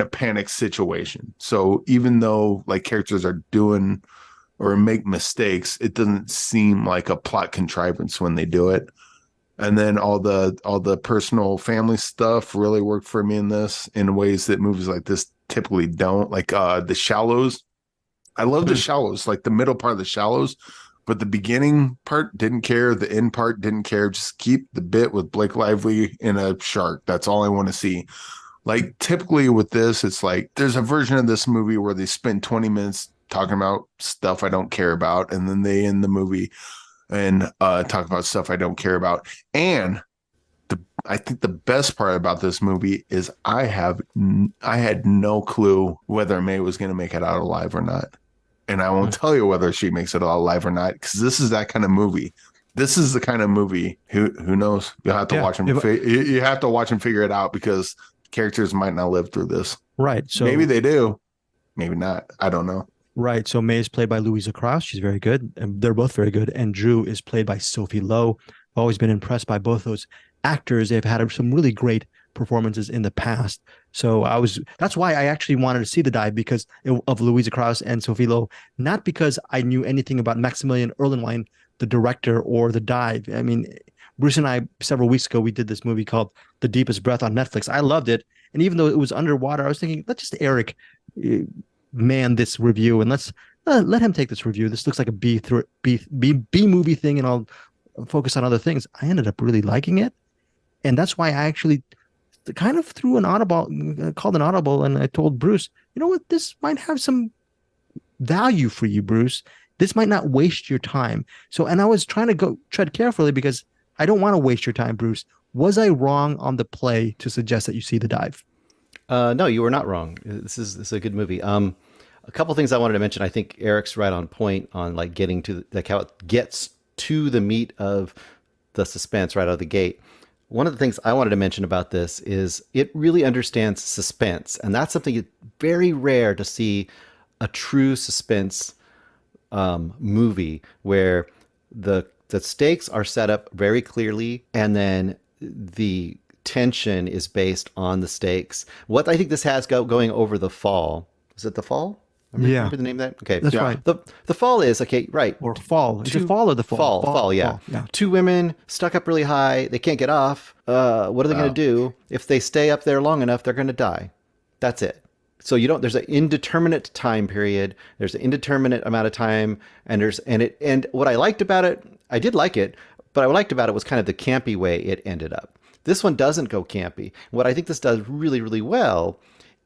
a panic situation. So even though like characters are doing or make mistakes, it doesn't seem like a plot contrivance when they do it. And then all the personal family stuff really worked for me in this in ways that movies like this typically don't. Like The Shallows. I love The Shallows, like the middle part of The Shallows, but the beginning part didn't care. The end part didn't care. Just keep the bit with Blake Lively in a shark. That's all I want to see. Like typically with this, it's like there's a version of this movie where they spend 20 minutes talking about stuff I don't care about, and then they end the movie and talk about stuff I don't care about. And I think the best part about this movie is I had no clue whether May was going to make it out alive or not. And I won't tell you whether she makes it out alive or not, because this is that kind of movie. This is the kind of movie. Who knows? You'll have to watch them. You have to watch and figure it out, because characters might not live through this. Right. So maybe they do, maybe not. I don't know. Right. So May is played by Louisa Krause. She's very good. And they're both very good. And Drew is played by Sophie Lowe. I've always been impressed by both those actors. They've had some really great performances in the past. So that's why I actually wanted to see The Dive, because of Louisa Krause and Sophie Lowe, not because I knew anything about Maximilian Erlenwein, the director, or The Dive. I mean, Bruce and I, several weeks ago, we did this movie called The Deepest Breath on Netflix. I loved it. And even though it was underwater, I was thinking, let's just Eric man this review, and let's let him take this review. This looks like a B movie thing, and I'll focus on other things. I ended up really liking it. And that's why I actually kind of called an audible, and I told Bruce, you know what, this might have some value for you, Bruce. This might not waste your time. And I was trying to tread carefully, because I don't want to waste your time, Bruce. Was I wrong on the play to suggest that you see The Dive? No, you were not wrong. This is a good movie. A couple things I wanted to mention. I think Eric's right on point on like getting to how it gets to the meat of the suspense right out of the gate. One of the things I wanted to mention about this is it really understands suspense, and that's something very rare to see a true suspense movie where the stakes are set up very clearly, and then the tension is based on the stakes. What I think this has going over The Fall. Is it The Fall? Remember the name of that? Okay. That's right. The Fall is, okay, right. Or Fall. Is it Fall or The Fall? Fall, yeah. Two women stuck up really high. They can't get off. What are they going to do? If they stay up there long enough, they're going to die. That's it. So there's an indeterminate time period. There's an indeterminate amount of time. And what I liked about it, I did like it, but what I liked about it was kind of the campy way it ended up. This one doesn't go campy. What I think this does really, really well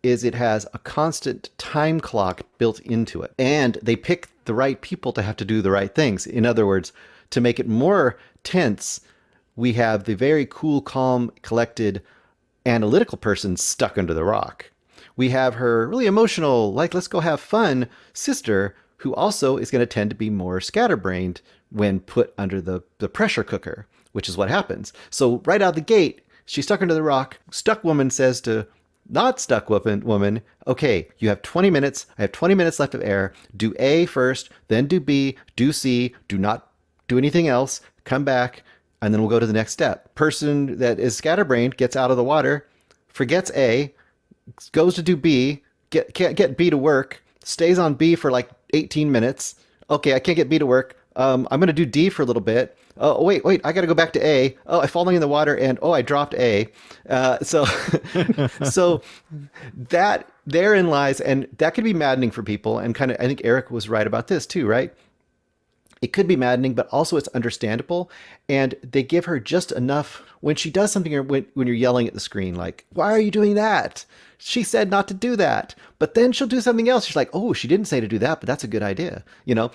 is it has a constant time clock built into it. And they pick the right people to have to do the right things. In other words, to make it more tense, we have the very cool, calm, collected, analytical person stuck under the rock. We have her really emotional, like, let's go have fun sister, who also is going to tend to be more scatterbrained when put under the pressure cooker, which is what happens. So right out the gate, she's stuck under the rock. Stuck woman says to not stuck woman, okay, you have 20 minutes. I have 20 minutes left of air. Do A first, then do B, do C. Do not do anything else. Come back, and then we'll go to the next step. Person that is scatterbrained gets out of the water, forgets A, goes to do B, can't get B to work, stays on B for like 18 minutes. Okay, I can't get B to work. I'm going to do D for a little bit. Oh, wait, I got to go back to A. Oh, I'm falling in the water, and I dropped A. So that therein lies, and that could be maddening for people. And kind of, I think Eric was right about this too, right? It could be maddening, but also it's understandable. And they give her just enough when she does something, or when you're yelling at the screen, like, why are you doing that? She said not to do that. But then she'll do something else. She's like, oh, she didn't say to do that, but that's a good idea.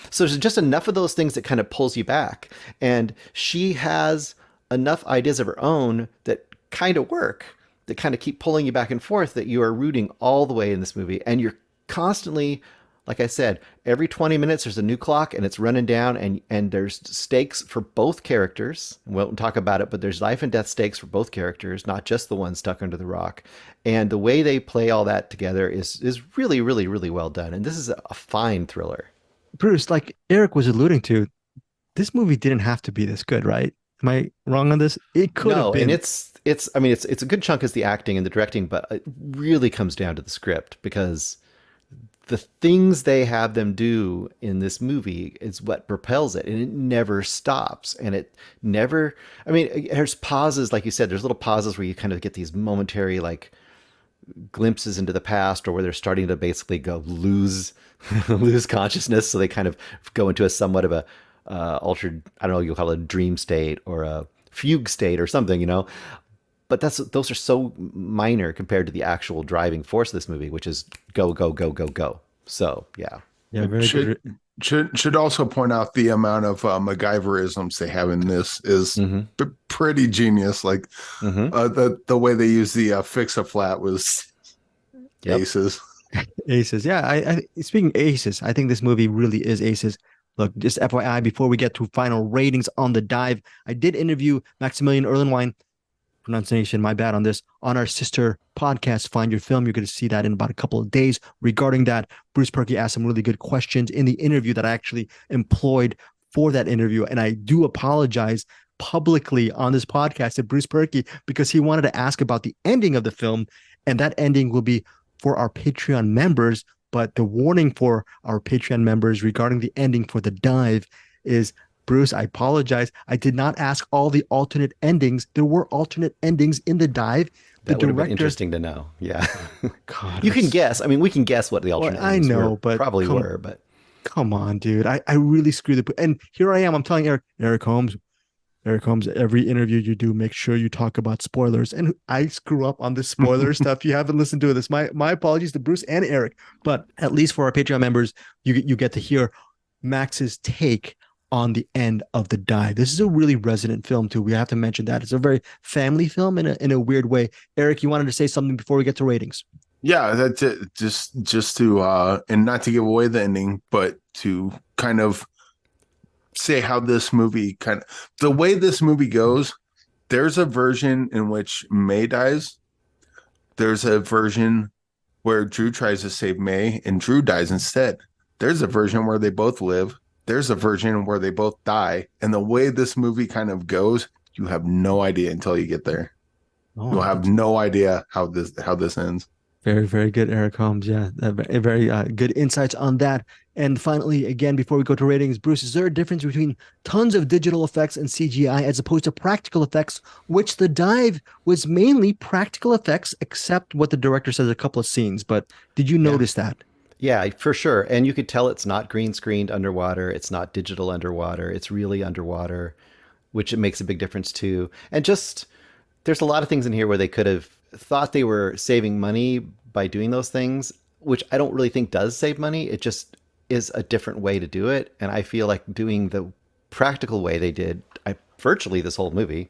So there's just enough of those things that kind of pulls you back. And she has enough ideas of her own that kind of work, that kind of keep pulling you back and forth, that you are rooting all the way in this movie. And you're constantly, like I said, every 20 minutes there's a new clock, and it's running down, and there's stakes for both characters. We won't talk about it, but there's life and death stakes for both characters, not just the one stuck under the rock. And the way they play all that together is really, really, really well done. And this is a fine thriller. Bruce, like Eric was alluding to, this movie didn't have to be this good, right? Am I wrong on this? It could have been. And it's a good chunk is the acting and the directing, but it really comes down to the script, because the things they have them do in this movie is what propels it, and it never stops. And it never, there's pauses, like you said, there's little pauses where you kind of get these momentary, like, glimpses into the past, or where they're starting to basically go lose consciousness. So they kind of go into a somewhat of a altered, I don't know, you'll call it a dream state or a fugue state or something, but those are so minor compared to the actual driving force of this movie, which is go, go, go, go, go. So yeah. Yeah, very good. Should also point out the amount of MacGyverisms they have in this is pretty genius. Like the way they use the fix-a-flat was aces. Aces. Yeah, I speaking aces, I think this movie really is aces. Look, just FYI, before we get to final ratings on The Dive, I did interview Maximilian Erlenwine, pronunciation, my bad on this, on our sister podcast, Find Your Film. You're going to see that in about a couple of days. Regarding that, Bruce Purkey asked some really good questions in the interview that I actually employed for that interview. And I do apologize publicly on this podcast to Bruce Purkey because he wanted to ask about the ending of the film. And that ending will be for our Patreon members. But the warning for our Patreon members regarding the ending for The Dive is, Bruce, I apologize. I did not ask all the alternate endings. There were alternate endings in The Dive. That would have been interesting to know. Yeah. God, you can guess. I mean, we can guess what the alternate endings but were, but come on, dude. I really screwed the. And here I am. I'm telling Eric Holmes, every interview you do, make sure you talk about spoilers. And I screw up on this spoiler stuff. You haven't listened to this. My apologies to Bruce and Eric. But at least for our Patreon members, you get to hear Max's take on the end of The Dive. This is a really resonant film too. We have to mention that. It's a very family film in a weird way. Eric, you wanted to say something before we get to ratings? Yeah, that's it. Just to and not to give away the ending, but to kind of say how this movie the way this movie goes. There's a version in which May dies. There's a version where Drew tries to save May and Drew dies instead. There's a version where they both live. There's a version where they both die. And the way this movie kind of goes, you have no idea until you get there. You'll have no idea how this ends. Very, very good, Eric Holmes. Yeah, very good insights on that. And finally, again, before we go to ratings, Bruce, is there a difference between tons of digital effects and CGI as opposed to practical effects, which The Dive was mainly practical effects, except what the director says a couple of scenes. But did you notice that? Yeah, for sure. And you could tell it's not green screened underwater. It's not digital underwater. It's really underwater, which it makes a big difference too. And just there's a lot of things in here where they could have thought they were saving money by doing those things, which I don't really think does save money. It just is a different way to do it. And I feel like doing the practical way they did virtually this whole movie,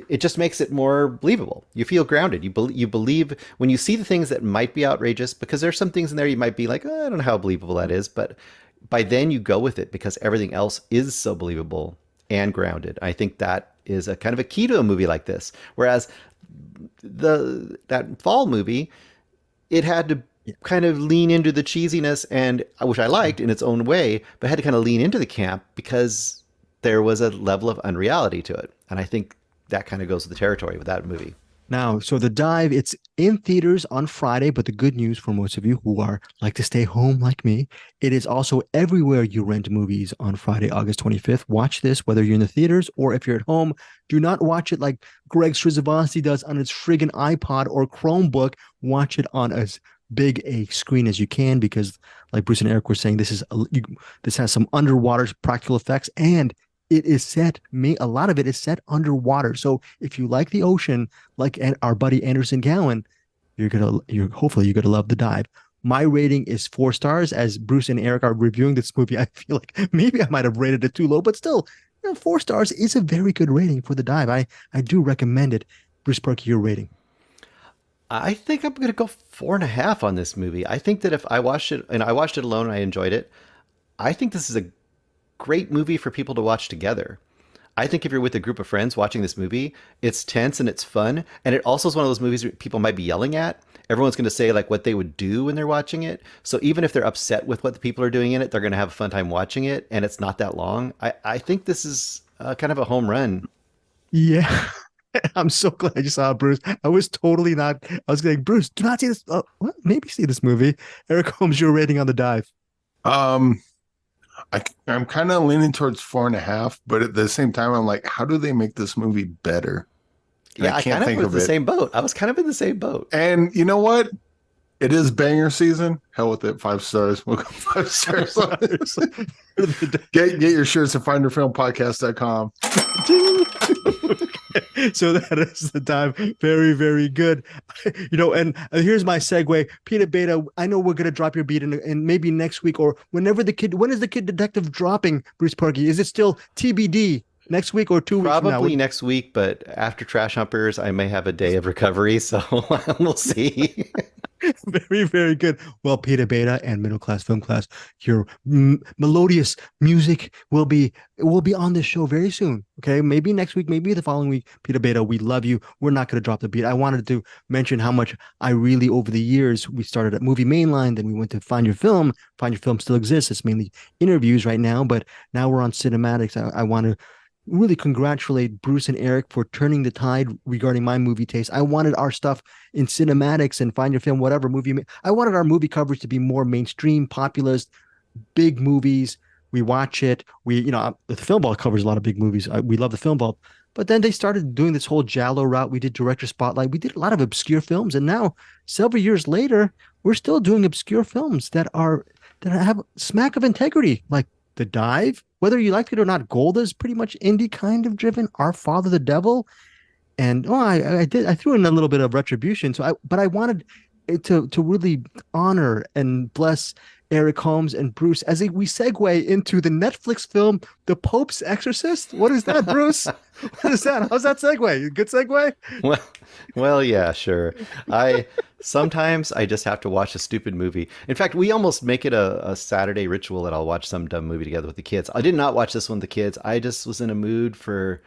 it just makes it more believable. You feel grounded. You believe when you see the things that might be outrageous, because there's some things in there you might be like, oh, I don't know how believable that is. But by then you go with it because everything else is so believable and grounded. I think that is a kind of a key to a movie like this. Whereas that Fall movie, it had to kind of lean into the cheesiness, and which I liked in its own way, but had to kind of lean into the camp because there was a level of unreality to it. And I think that kind of goes with the territory with that movie. Now, so The Dive, it's in theaters on Friday, but the good news for most of you who like to stay home like me, it is also everywhere you rent movies on Friday, August 25th. Watch this, whether you're in the theaters or if you're at home. Do not watch it like Greg Srizavasi does on his friggin' iPod or Chromebook. Watch it on as big a screen as you can, because like Bruce and Eric were saying, this has some underwater practical effects, and it is a lot of it is set underwater. So if you like the ocean, like our buddy Anderson Gowan, hopefully you're gonna love The Dive. My rating is 4 stars. As Bruce and Eric are reviewing this movie, I feel like maybe I might have rated it too low, but still, 4 stars is a very good rating for The Dive. I do recommend it. Bruce Purkey, your rating? I think I'm going to go 4.5 on this movie. I think that if I watched it, and I watched it alone and I enjoyed it, I think this is a great movie for people to watch together. I think if you're with a group of friends watching this movie, it's tense and it's fun. And it also is one of those movies where people might be yelling at. Everyone's going to say like what they would do when they're watching it. So even if they're upset with what the people are doing in it, they're going to have a fun time watching it. And it's not that long. I think this is kind of a home run. Yeah. I'm so glad you saw it, Bruce. I was like, Bruce, do not see this. What? Maybe see this movie. Eric Holmes, your rating on The Dive? I'm kind of leaning towards 4.5, but at the same time, I'm like, how do they make this movie better? Yeah, I kind of was in the same boat. I was kind of in the same boat. And you know what? It is banger season. Hell with it. 5 stars. We'll go 5 stars on this. Get your shirts at finderfilmpodcast.com. So that is the time. Very, very good. And here's my segue. Peter Beta, I know we're going to drop your beat in maybe next week or whenever when is the Kid Detective dropping, Bruce Purkey? Is it still TBD? Next week or 2 weeks from now? Probably next week, but after Trash Humpers, I may have a day of recovery, so we'll see. Very, very good. Well, Peter Beta and Middle Class Film Class, your melodious music will be on this show very soon. Okay, maybe next week, maybe the following week. Peter Beta, we love you. We're not going to drop the beat. I wanted to mention how much I really, over the years, we started at Movie Mainline, then we went to Find Your Film. Find Your Film still exists. It's mainly interviews right now, but now we're on CinemAddicts. I want to really congratulate Bruce and Eric for turning the tide regarding my movie taste. I wanted our stuff in CinemAddicts and Find Your Film, whatever movie. I wanted our movie coverage to be more mainstream, populist, big movies. We watch it. The Film Ball covers a lot of big movies. We love the Film Ball. But then they started doing this whole Giallo route. We did Director Spotlight. We did a lot of obscure films. And now, several years later, we're still doing obscure films that have smack of integrity, like The Dive. Whether you liked it or not, Golda is pretty much indie kind of driven. Our Father the Devil, and I threw in a little bit of Retribution. But I wanted it to really honor and bless Eric Holmes and Bruce as we segue into the Netflix film The Pope's Exorcist. What is that, Bruce? What is that? How's that segue? Good segue? Well, yeah, sure. Sometimes I just have to watch a stupid movie. In fact, we almost make it a Saturday ritual that I'll watch some dumb movie together with the kids. I did not watch this one with the kids. I just was in a mood for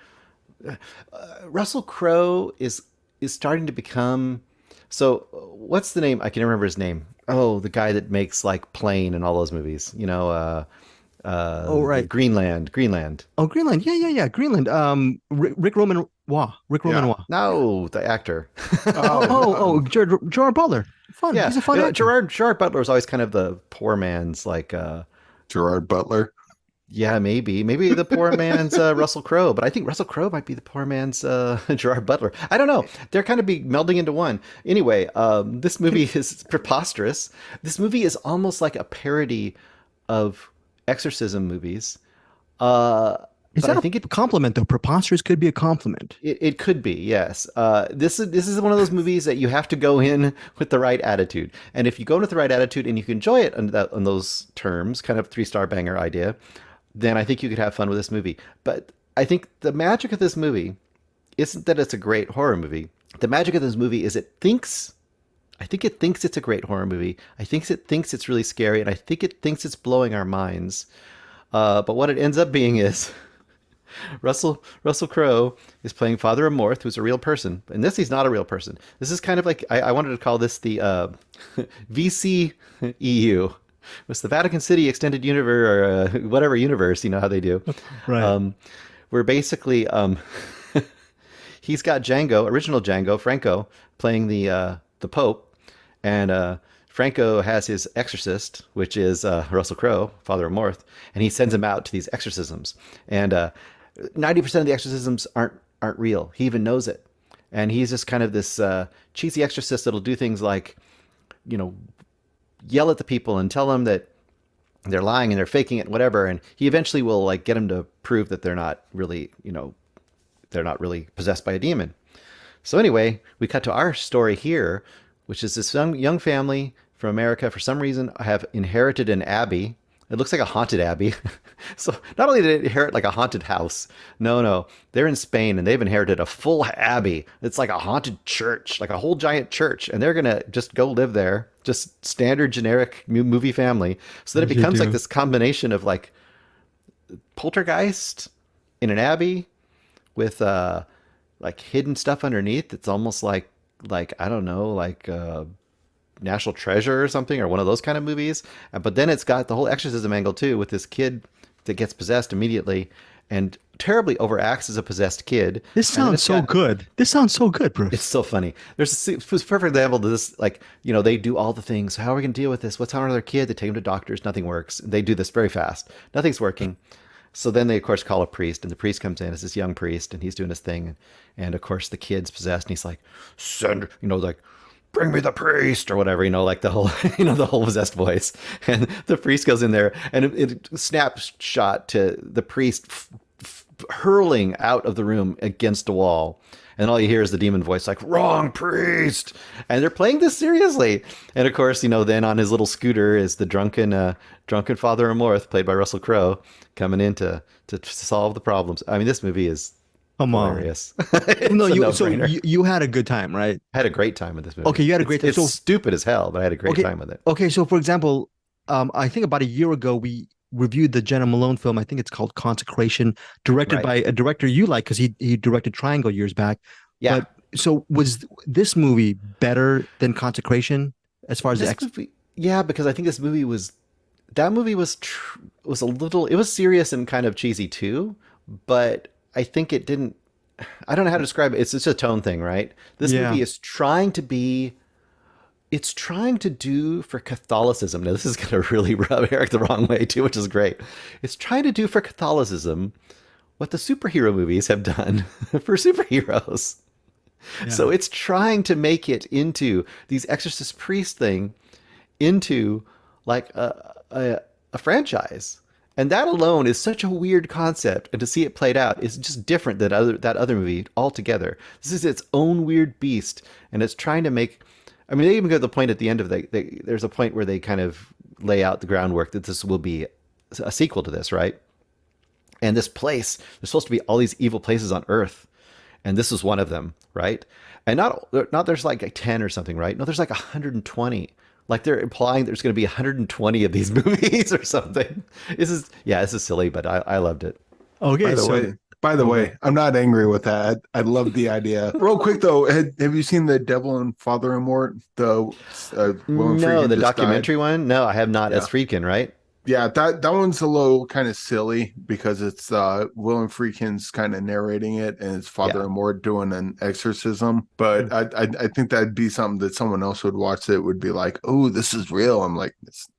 Russell Crowe is starting to become. So what's the name? I can remember his name. Oh, the guy that makes like Plane and all those movies. Right. Greenland. Oh, Greenland. Yeah. Greenland. Rick Romanoff. No, the actor. Gerard Butler. Fun. Yeah. He's a fun actor. Gerard Butler is always kind of the poor man's like. Gerard Butler. Yeah, maybe the poor man's Russell Crowe, but I think Russell Crowe might be the poor man's Gerard Butler. I don't know. They're kind of melding into one. Anyway, this movie is preposterous. This movie is almost like a parody of exorcism movies. Is that a compliment, though? Preposterous could be a compliment. It could be, yes. This is one of those movies that you have to go in with the right attitude. And if you go in with the right attitude and you can enjoy it on those terms, kind of 3-star banger idea, then I think you could have fun with this movie. But I think the magic of this movie isn't that it's a great horror movie. The magic of this movie is I think it thinks it's a great horror movie. I think it thinks it's really scary, and I think it thinks it's blowing our minds. But what it ends up being is Russell Crowe is playing Father Amorth, who's a real person. And this, he's not a real person. This is kind of like, I wanted to call this the VCEU. It's the Vatican City Extended Universe, or whatever universe, you know how they do. Right. Where basically he's got original Django, Franco, playing the Pope. And Franco has his exorcist, which is Russell Crowe, Father Amorth, and he sends him out to these exorcisms. And 90% of the exorcisms aren't real. He even knows it. And he's just kind of this cheesy exorcist that'll do things like, yell at the people and tell them that they're lying and they're faking it and whatever. And he eventually will like get them to prove that they're not really, they're not really possessed by a demon. So anyway, we cut to our story here, which is this young family from America, for some reason, have inherited an abbey. It looks like a haunted abbey. So not only did they inherit like a haunted house, no, they're in Spain and they've inherited a full abbey. It's like a haunted church, like a whole giant church. And they're going to just go live there, just standard generic movie family. So that it becomes like this combination of like poltergeist in an abbey with like hidden stuff underneath. It's almost like I don't know, like National Treasure or something, or one of those kind of movies. But then it's got the whole exorcism angle too, with this kid that gets possessed immediately and terribly overacts as a possessed kid. This sounds so good. This sounds so good, Bruce. It's so funny. There's a perfect example to this, like, they do all the things. How are we going to deal with this? What's wrong with their kid? They take him to doctors. Nothing works. They do this very fast. Nothing's working. So then they, of course, call a priest, and the priest comes in. It's this young priest, and he's doing his thing. And of course, the kid's possessed, and he's like, bring me the priest or whatever, like the whole, the whole possessed voice. And the priest goes in there and it snaps shot to the priest hurling out of the room against a wall. And all you hear is the demon voice like, wrong priest. And they're playing this seriously. And of course, then on his little scooter is the drunken Father Amorth, played by Russell Crowe, coming in to solve the problems. I mean, this movie is hilarious. No, you had a good time, right? I had a great time with this movie. Okay, you had a great time. It's stupid as hell, but I had a great time with it. Okay, so for example, I think about a year ago, we reviewed the Jenna Malone film. I think it's called Consecration, directed by a director you like because he directed Triangle years back. Yeah. But, so was this movie better than Consecration as far as movie? Yeah, because I think this movie was a little. It was serious and kind of cheesy too, but I think it didn't. I don't know how to describe it. It's just a tone thing, right? This movie is trying to be. It's trying to do for Catholicism. Now, this is going to really rub Eric the wrong way, too, which is great. It's trying to do for Catholicism what the superhero movies have done for superheroes. Yeah. So it's trying to make it into these Exorcist priest thing into like a franchise. And that alone is such a weird concept. And to see it played out is just different than that other movie altogether. This is its own weird beast. And it's trying to make... I mean, they even go to the point at the end of there's a point where they kind of lay out the groundwork that this will be a sequel to this, right? And this place, there's supposed to be all these evil places on Earth, and this is one of them, right? And not there's like 10 or something, right? No, there's like 120. Like they're implying there's going to be 120 of these movies or something. This is silly, but I loved it. Okay, By the way, I'm not angry with that. I love the idea. Real quick though, have you seen The Devil and Father Amorth? No, the documentary one. No, I have not. Yeah. That's Friedkin, right? Yeah, that one's a little kind of silly because it's Willem Friedkin's kind of narrating it and it's Father Amorth doing an exorcism. But I think that'd be something that someone else would watch that would be like, oh, this is real. I'm like,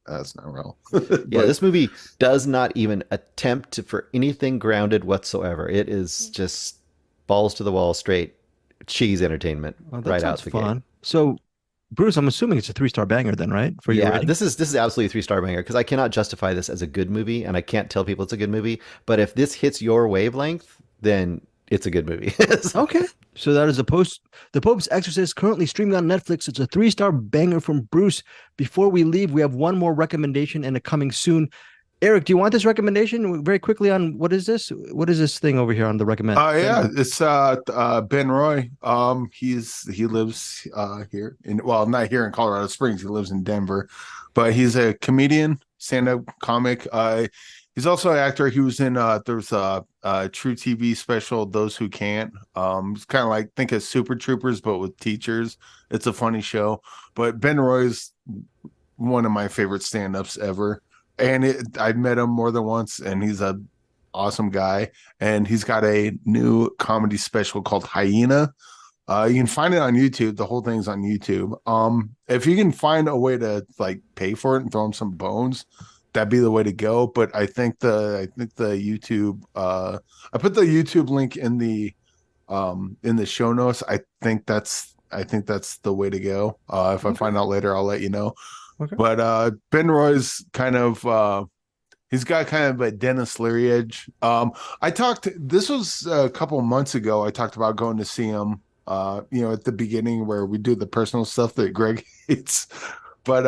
that's not real. This movie does not even attempt for anything grounded whatsoever. It is just balls to the wall, straight cheese entertainment right out the gate. So, Bruce, I'm assuming it's a 3-star banger then, right? For your rating? This is absolutely a 3-star banger because I cannot justify this as a good movie and I can't tell people it's a good movie. But if this hits your wavelength, then it's a good movie. Okay. So that is The Pope's Exorcist, currently streaming on Netflix. It's a 3-star banger from Bruce. Before we leave, we have one more recommendation and a coming soon. Eric, do you want this recommendation very quickly on what is this? What is this thing over here on the recommend? It's Ben Roy. He lives here not here in Colorado Springs. He lives in Denver, but he's a comedian, stand-up comic. He's also an actor. He was in there's a True TV special, Those Who Can't. It's kind of like think of Super Troopers, but with teachers. It's a funny show. But Ben Roy's one of my favorite stand-ups ever. And I've met him more than once, and he's an awesome guy. And he's got a new comedy special called Hyena. You can find it on YouTube. The whole thing's on YouTube. If you can find a way to like pay for it and throw him some bones, that'd be the way to go. But I think the YouTube I put the YouTube link in the show notes. I think that's the way to go. If I find out later, I'll let you know. Okay. But Ben Roy's kind of he's got kind of a Dennis Leary edge. This was a couple of months ago. I talked about going to see him at the beginning where we do the personal stuff that Greg hates. But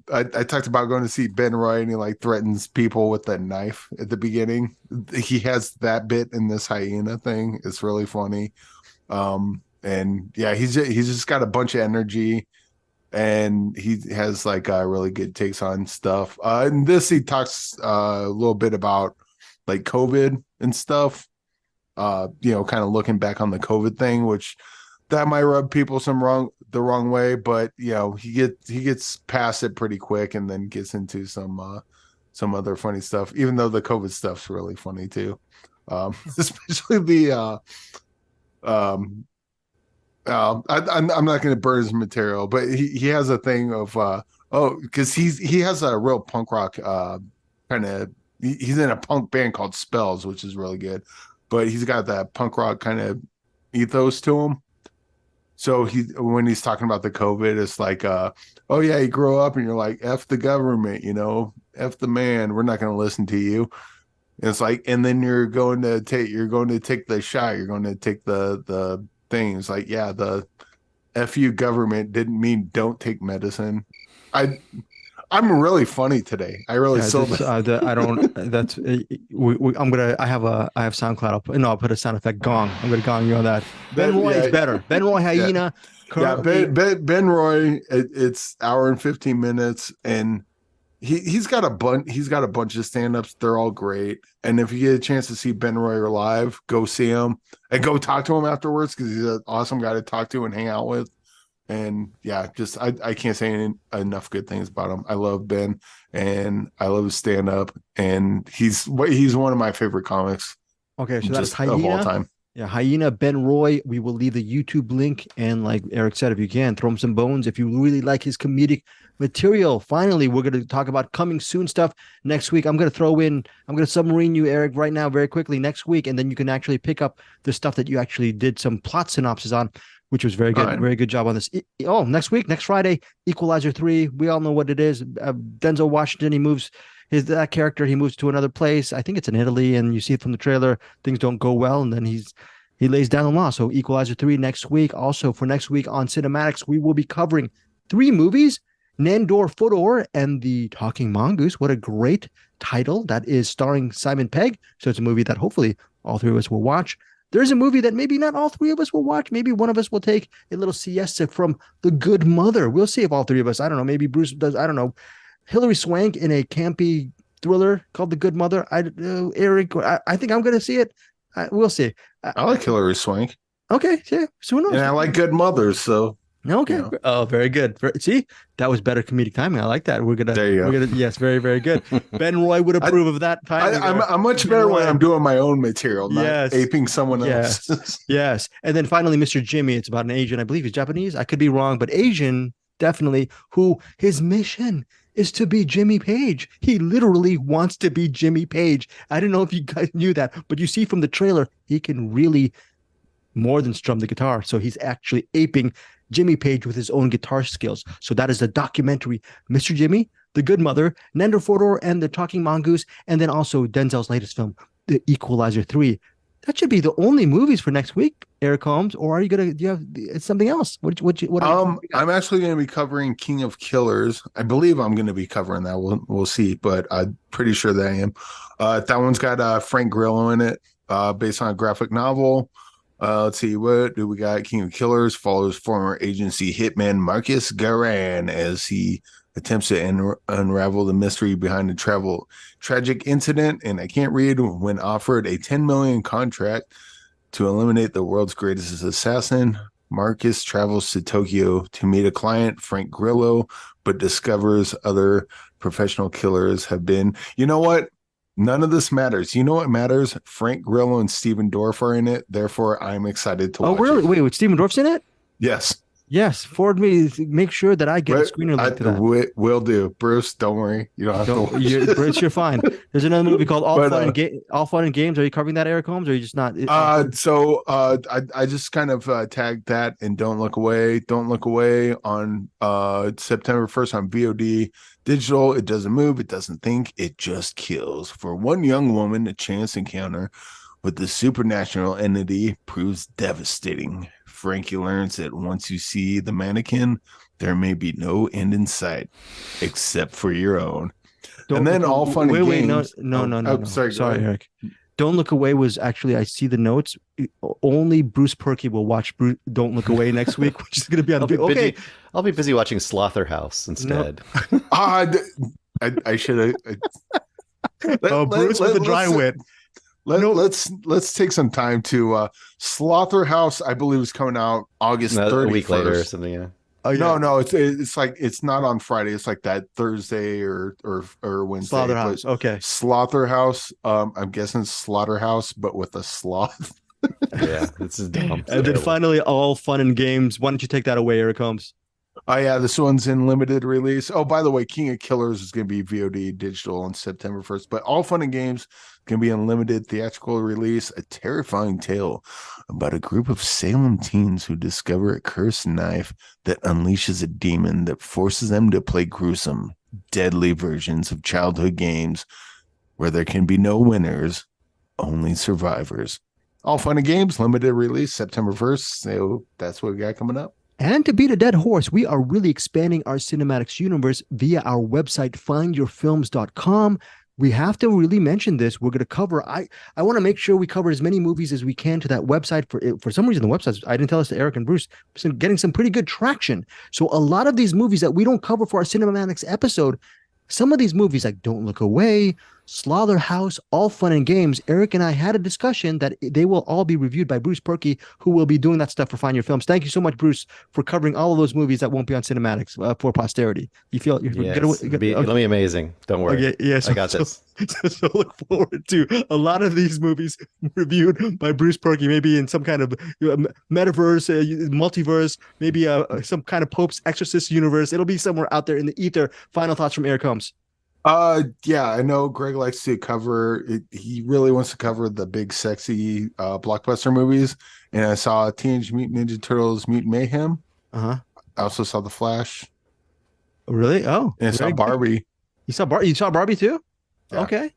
I talked about going to see Ben Roy and he like threatens people with a knife at the beginning. He has that bit in this Hyena thing. It's really funny. And yeah, he's just got a bunch of energy. And he has like really good takes on stuff. In this, he talks a little bit about like COVID and stuff. Kind of looking back on the COVID thing, which that might rub people the wrong way, but he gets past it pretty quick and then gets into some other funny stuff. Even though the COVID stuff's really funny too, especially the I'm not going to burn his material, but he has a thing of because he has a real punk rock kind of he's in a punk band called Spells, which is really good, but he's got that punk rock kind of ethos to him. So when he's talking about the COVID, it's like, oh yeah, you grow up and you're like, F the government, F the man. We're not going to listen to you. And it's like, and then you're going to take the shot. You're going to take the thing. It's like, yeah, the F you government didn't mean don't take medicine. I'm really funny today. I really sold it. I don't. That's. I have SoundCloud. I'll put a sound effect gong. I'm gonna gong you on that. Ben Roy is better. Ben Roy, Hyena. Yeah, Ben Roy. It's hour and 15 minutes, and he's got a bunch of stand-ups. They're all great. And if you get a chance to see Ben Roy live, go see him and go talk to him afterwards because he's an awesome guy to talk to and hang out with. And yeah, just I can't say enough good things about him. I love Ben, and I love his stand up, and he's one of my favorite comics. Okay, so that's Hyena of all time. Yeah, Hyena, Ben Roy. We will leave the YouTube link, and like Eric said, if you can throw him some bones, if you really like his comedic material. Finally, we're going to talk about coming soon stuff next week. I'm going to submarine you, Eric, right now, very quickly next week, and then you can actually pick up the stuff that you actually did some plot synopsis on, which was very good. Right. Very good job on this. Next week, next Friday, Equalizer 3. We all know what it is. Denzel Washington, he moves that character. He moves to another place. I think it's in Italy, and you see it from the trailer. Things don't go well, and then he lays down the law. So Equalizer 3 next week. Also for next week on CinemAddicts, we will be covering 3 movies, Nandor Fodor and the Talking Mongoose. What a great title. That is starring Simon Pegg. So it's a movie that hopefully all 3 of us will watch. There's a movie that maybe not all 3 of us will watch. Maybe one of us will take a little siesta from The Good Mother. We'll see if all 3 of us, I don't know, maybe Bruce does, I don't know. Hilary Swank in a campy thriller called The Good Mother. Eric, I think I'm going to see it. We'll see. I like Hilary Swank. Okay, yeah. So who knows? And I like Good Mothers, so. Okay. Oh, very good. See, that was better comedic timing. I like that. There you go. Yes, very, very good. Ben Roy would approve of that timing. I'm much better when I'm doing my own material, not aping someone else. Yes. And then finally, Mr. Jimmy. It's about an Asian. I believe he's Japanese. I could be wrong, but Asian, definitely, who his mission is to be Jimmy Page. He literally wants to be Jimmy Page. I don't know if you guys knew that, but you see from the trailer, he can really more than strum the guitar. So he's actually aping Jimmy Page with his own guitar skills. So that is the documentary, Mr. Jimmy, The Good Mother, Nandor Fodor, and the Talking Mongoose, and then also Denzel's latest film, The Equalizer 3. That should be the only movies for next week, Eric Holmes, or are you do you have something else? I'm actually going to be covering King of Killers. I believe I'm going to be covering that. We'll see, but I'm pretty sure that I am. That one's got Frank Grillo in it, based on a graphic novel. Let's see, what do we got? King of Killers follows former agency hitman Marcus Garan as he attempts to unravel the mystery behind the tragic incident. And I can't read. When offered a $10 million contract to eliminate the world's greatest assassin, Marcus travels to Tokyo to meet a client, Frank Grillo, but discovers other professional killers have been. You know what? None of this matters. You know what matters? Frank Grillo and Stephen Dorff are in it. Therefore, I'm excited to watch really? it. Wait, Stephen Dorff's in it? Yes. Yes. Forward me. Make sure that I get a screener link to that. Will do. Bruce, don't worry. You don't have to watch. Bruce, you're fine. There's another movie called All Fun and Games. Are you covering that, Eric Holmes, or are you just not? I just kind of tagged that in Don't Look Away. Don't Look Away on September 1st on VOD. Digital, it doesn't move, it doesn't think, it just kills. For one young woman, a chance encounter with the supernatural entity proves devastating. Frankie learns that once you see the mannequin, there may be no end in sight, except for your own. And then all fun and games. No. Sorry, Eric. Don't Look Away was actually, I see the notes. Only Bruce Purkey will watch Don't Look Away next week, which is going to be on the okay. I'll be busy watching Slaughterhouse instead. No. I should have. Bruce with the dry wit. Let's take some time to Slaughterhouse. I believe is coming out August 31st. A week later or something. Yeah. Oh, yeah. No, it's like it's not on Friday. It's like that Thursday or Wednesday. Slaughterhouse. Okay. Slaughterhouse. I'm guessing Slaughterhouse, but with a sloth. Yeah, this is dumb. And then finally, All Fun and Games. Why don't you take that away, Eric Holmes? Oh yeah, this one's in limited release. Oh, by the way, King of Killers is going to be VOD digital on September 1st, but All Fun and Games can be in limited theatrical release. A terrifying tale about a group of Salem teens who discover a cursed knife that unleashes a demon that forces them to play gruesome, deadly versions of childhood games where there can be no winners, only survivors. All Fun and Games, limited release, September 1st. So that's what we got coming up. And to beat a dead horse, we are really expanding our CinemAddicts universe via our website, findyourfilms.com. We have to really mention this. We're going to cover, I want to make sure we cover as many movies as we can to that website. For some reason, the website, I didn't tell us to Eric and Bruce, getting some pretty good traction. So a lot of these movies that we don't cover for our CinemAddicts episode, some of these movies like Don't Look Away, Slaughterhouse, All Fun and Games, Eric and I had a discussion that they will all be reviewed by Bruce Purkey, who will be doing that stuff for Find Your Films. Thank you so much, Bruce, for covering all of those movies that won't be on CinemAddicts for posterity. You feel you're it'll be amazing. Don't worry. Okay, yeah, I got this. So look forward to a lot of these movies reviewed by Bruce Purkey, maybe in some kind of metaverse, multiverse, maybe some kind of Pope's Exorcist universe. It'll be somewhere out there in the ether. Final thoughts from Eric Holmes. Yeah, I know Greg likes to cover it. He really wants to cover the big, sexy blockbuster movies. And I saw Teenage Mutant Ninja Turtles Mutant Mayhem. I also saw The Flash. Really? Oh, and I saw Barbie. You saw Barbie too? Yeah. Okay.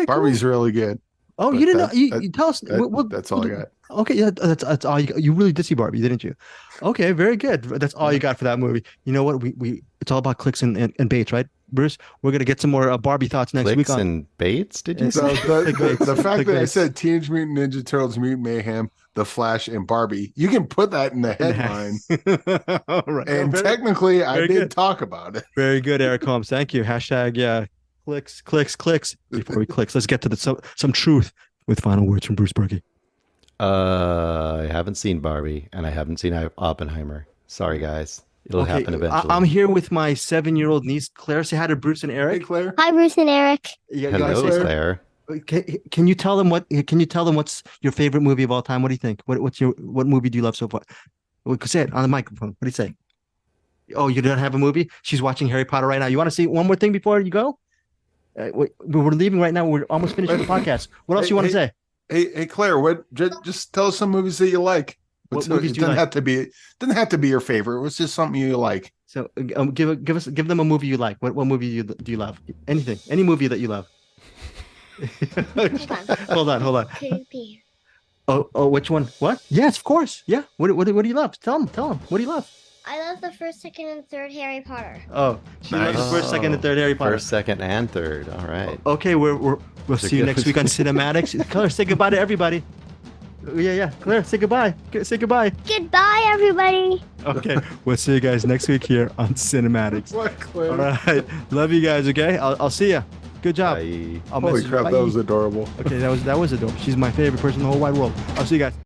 Barbie's cool. really good. Oh, you didn't know? You tell us. That's all I got. Okay, yeah, that's all you got. You really did see Barbie, didn't you? Okay, very good. That's all you got for that movie. You know what? We it's all about clicks and baits, right, Bruce? We're gonna get some more Barbie thoughts next week. Clicks and baits? Did you say? The fact that I said Teenage Mutant Ninja Turtles, Mutant Mayhem, The Flash, and Barbie, you can put that in the headline. All right. And technically, I did talk about it. Very good, Eric Holmes. Thank you. Hashtag clicks. Before we clicks, let's get to some truth with final words from Bruce Purkey. I haven't seen Barbie and I haven't seen Oppenheimer. Sorry, guys. It'll happen eventually. I'm here with my 7-year-old niece, Claire. Say hi to Bruce and Eric. Hey, Claire. Hi, Bruce and Eric. Hello, Claire. Can you tell them what's your favorite movie of all time? What do you think? What movie do you love so far? Say it on the microphone. What do you say? Oh, you don't have a movie? She's watching Harry Potter right now. You want to see one more thing before you go? We're leaving right now. We're almost finished with the podcast. What else you want to say? Hey, Claire. Just tell us some movies that you like. What movies do you like? Doesn't have to be your favorite. It's just something you like. So give them a movie you like. What movie do you love? Anything, any movie that you love. Hold on. Creepy. Oh, which one? What? Yes, of course. Yeah. What do you love? Tell them. What do you love? I love the first, second, and third Harry Potter. Oh, she loves the first, second, and third Harry Potter. First, second, and third. All right. Okay, we'll see you next week on CinemAddicts. Claire, say goodbye to everybody. Yeah. Claire, say goodbye. Say goodbye. Goodbye, everybody. Okay, we'll see you guys next week here on CinemAddicts. What, Claire? All right, love you guys. Okay, I'll see you. Good job. Bye. Holy crap, that was adorable. Okay, that was adorable. She's my favorite person in the whole wide world. I'll see you guys.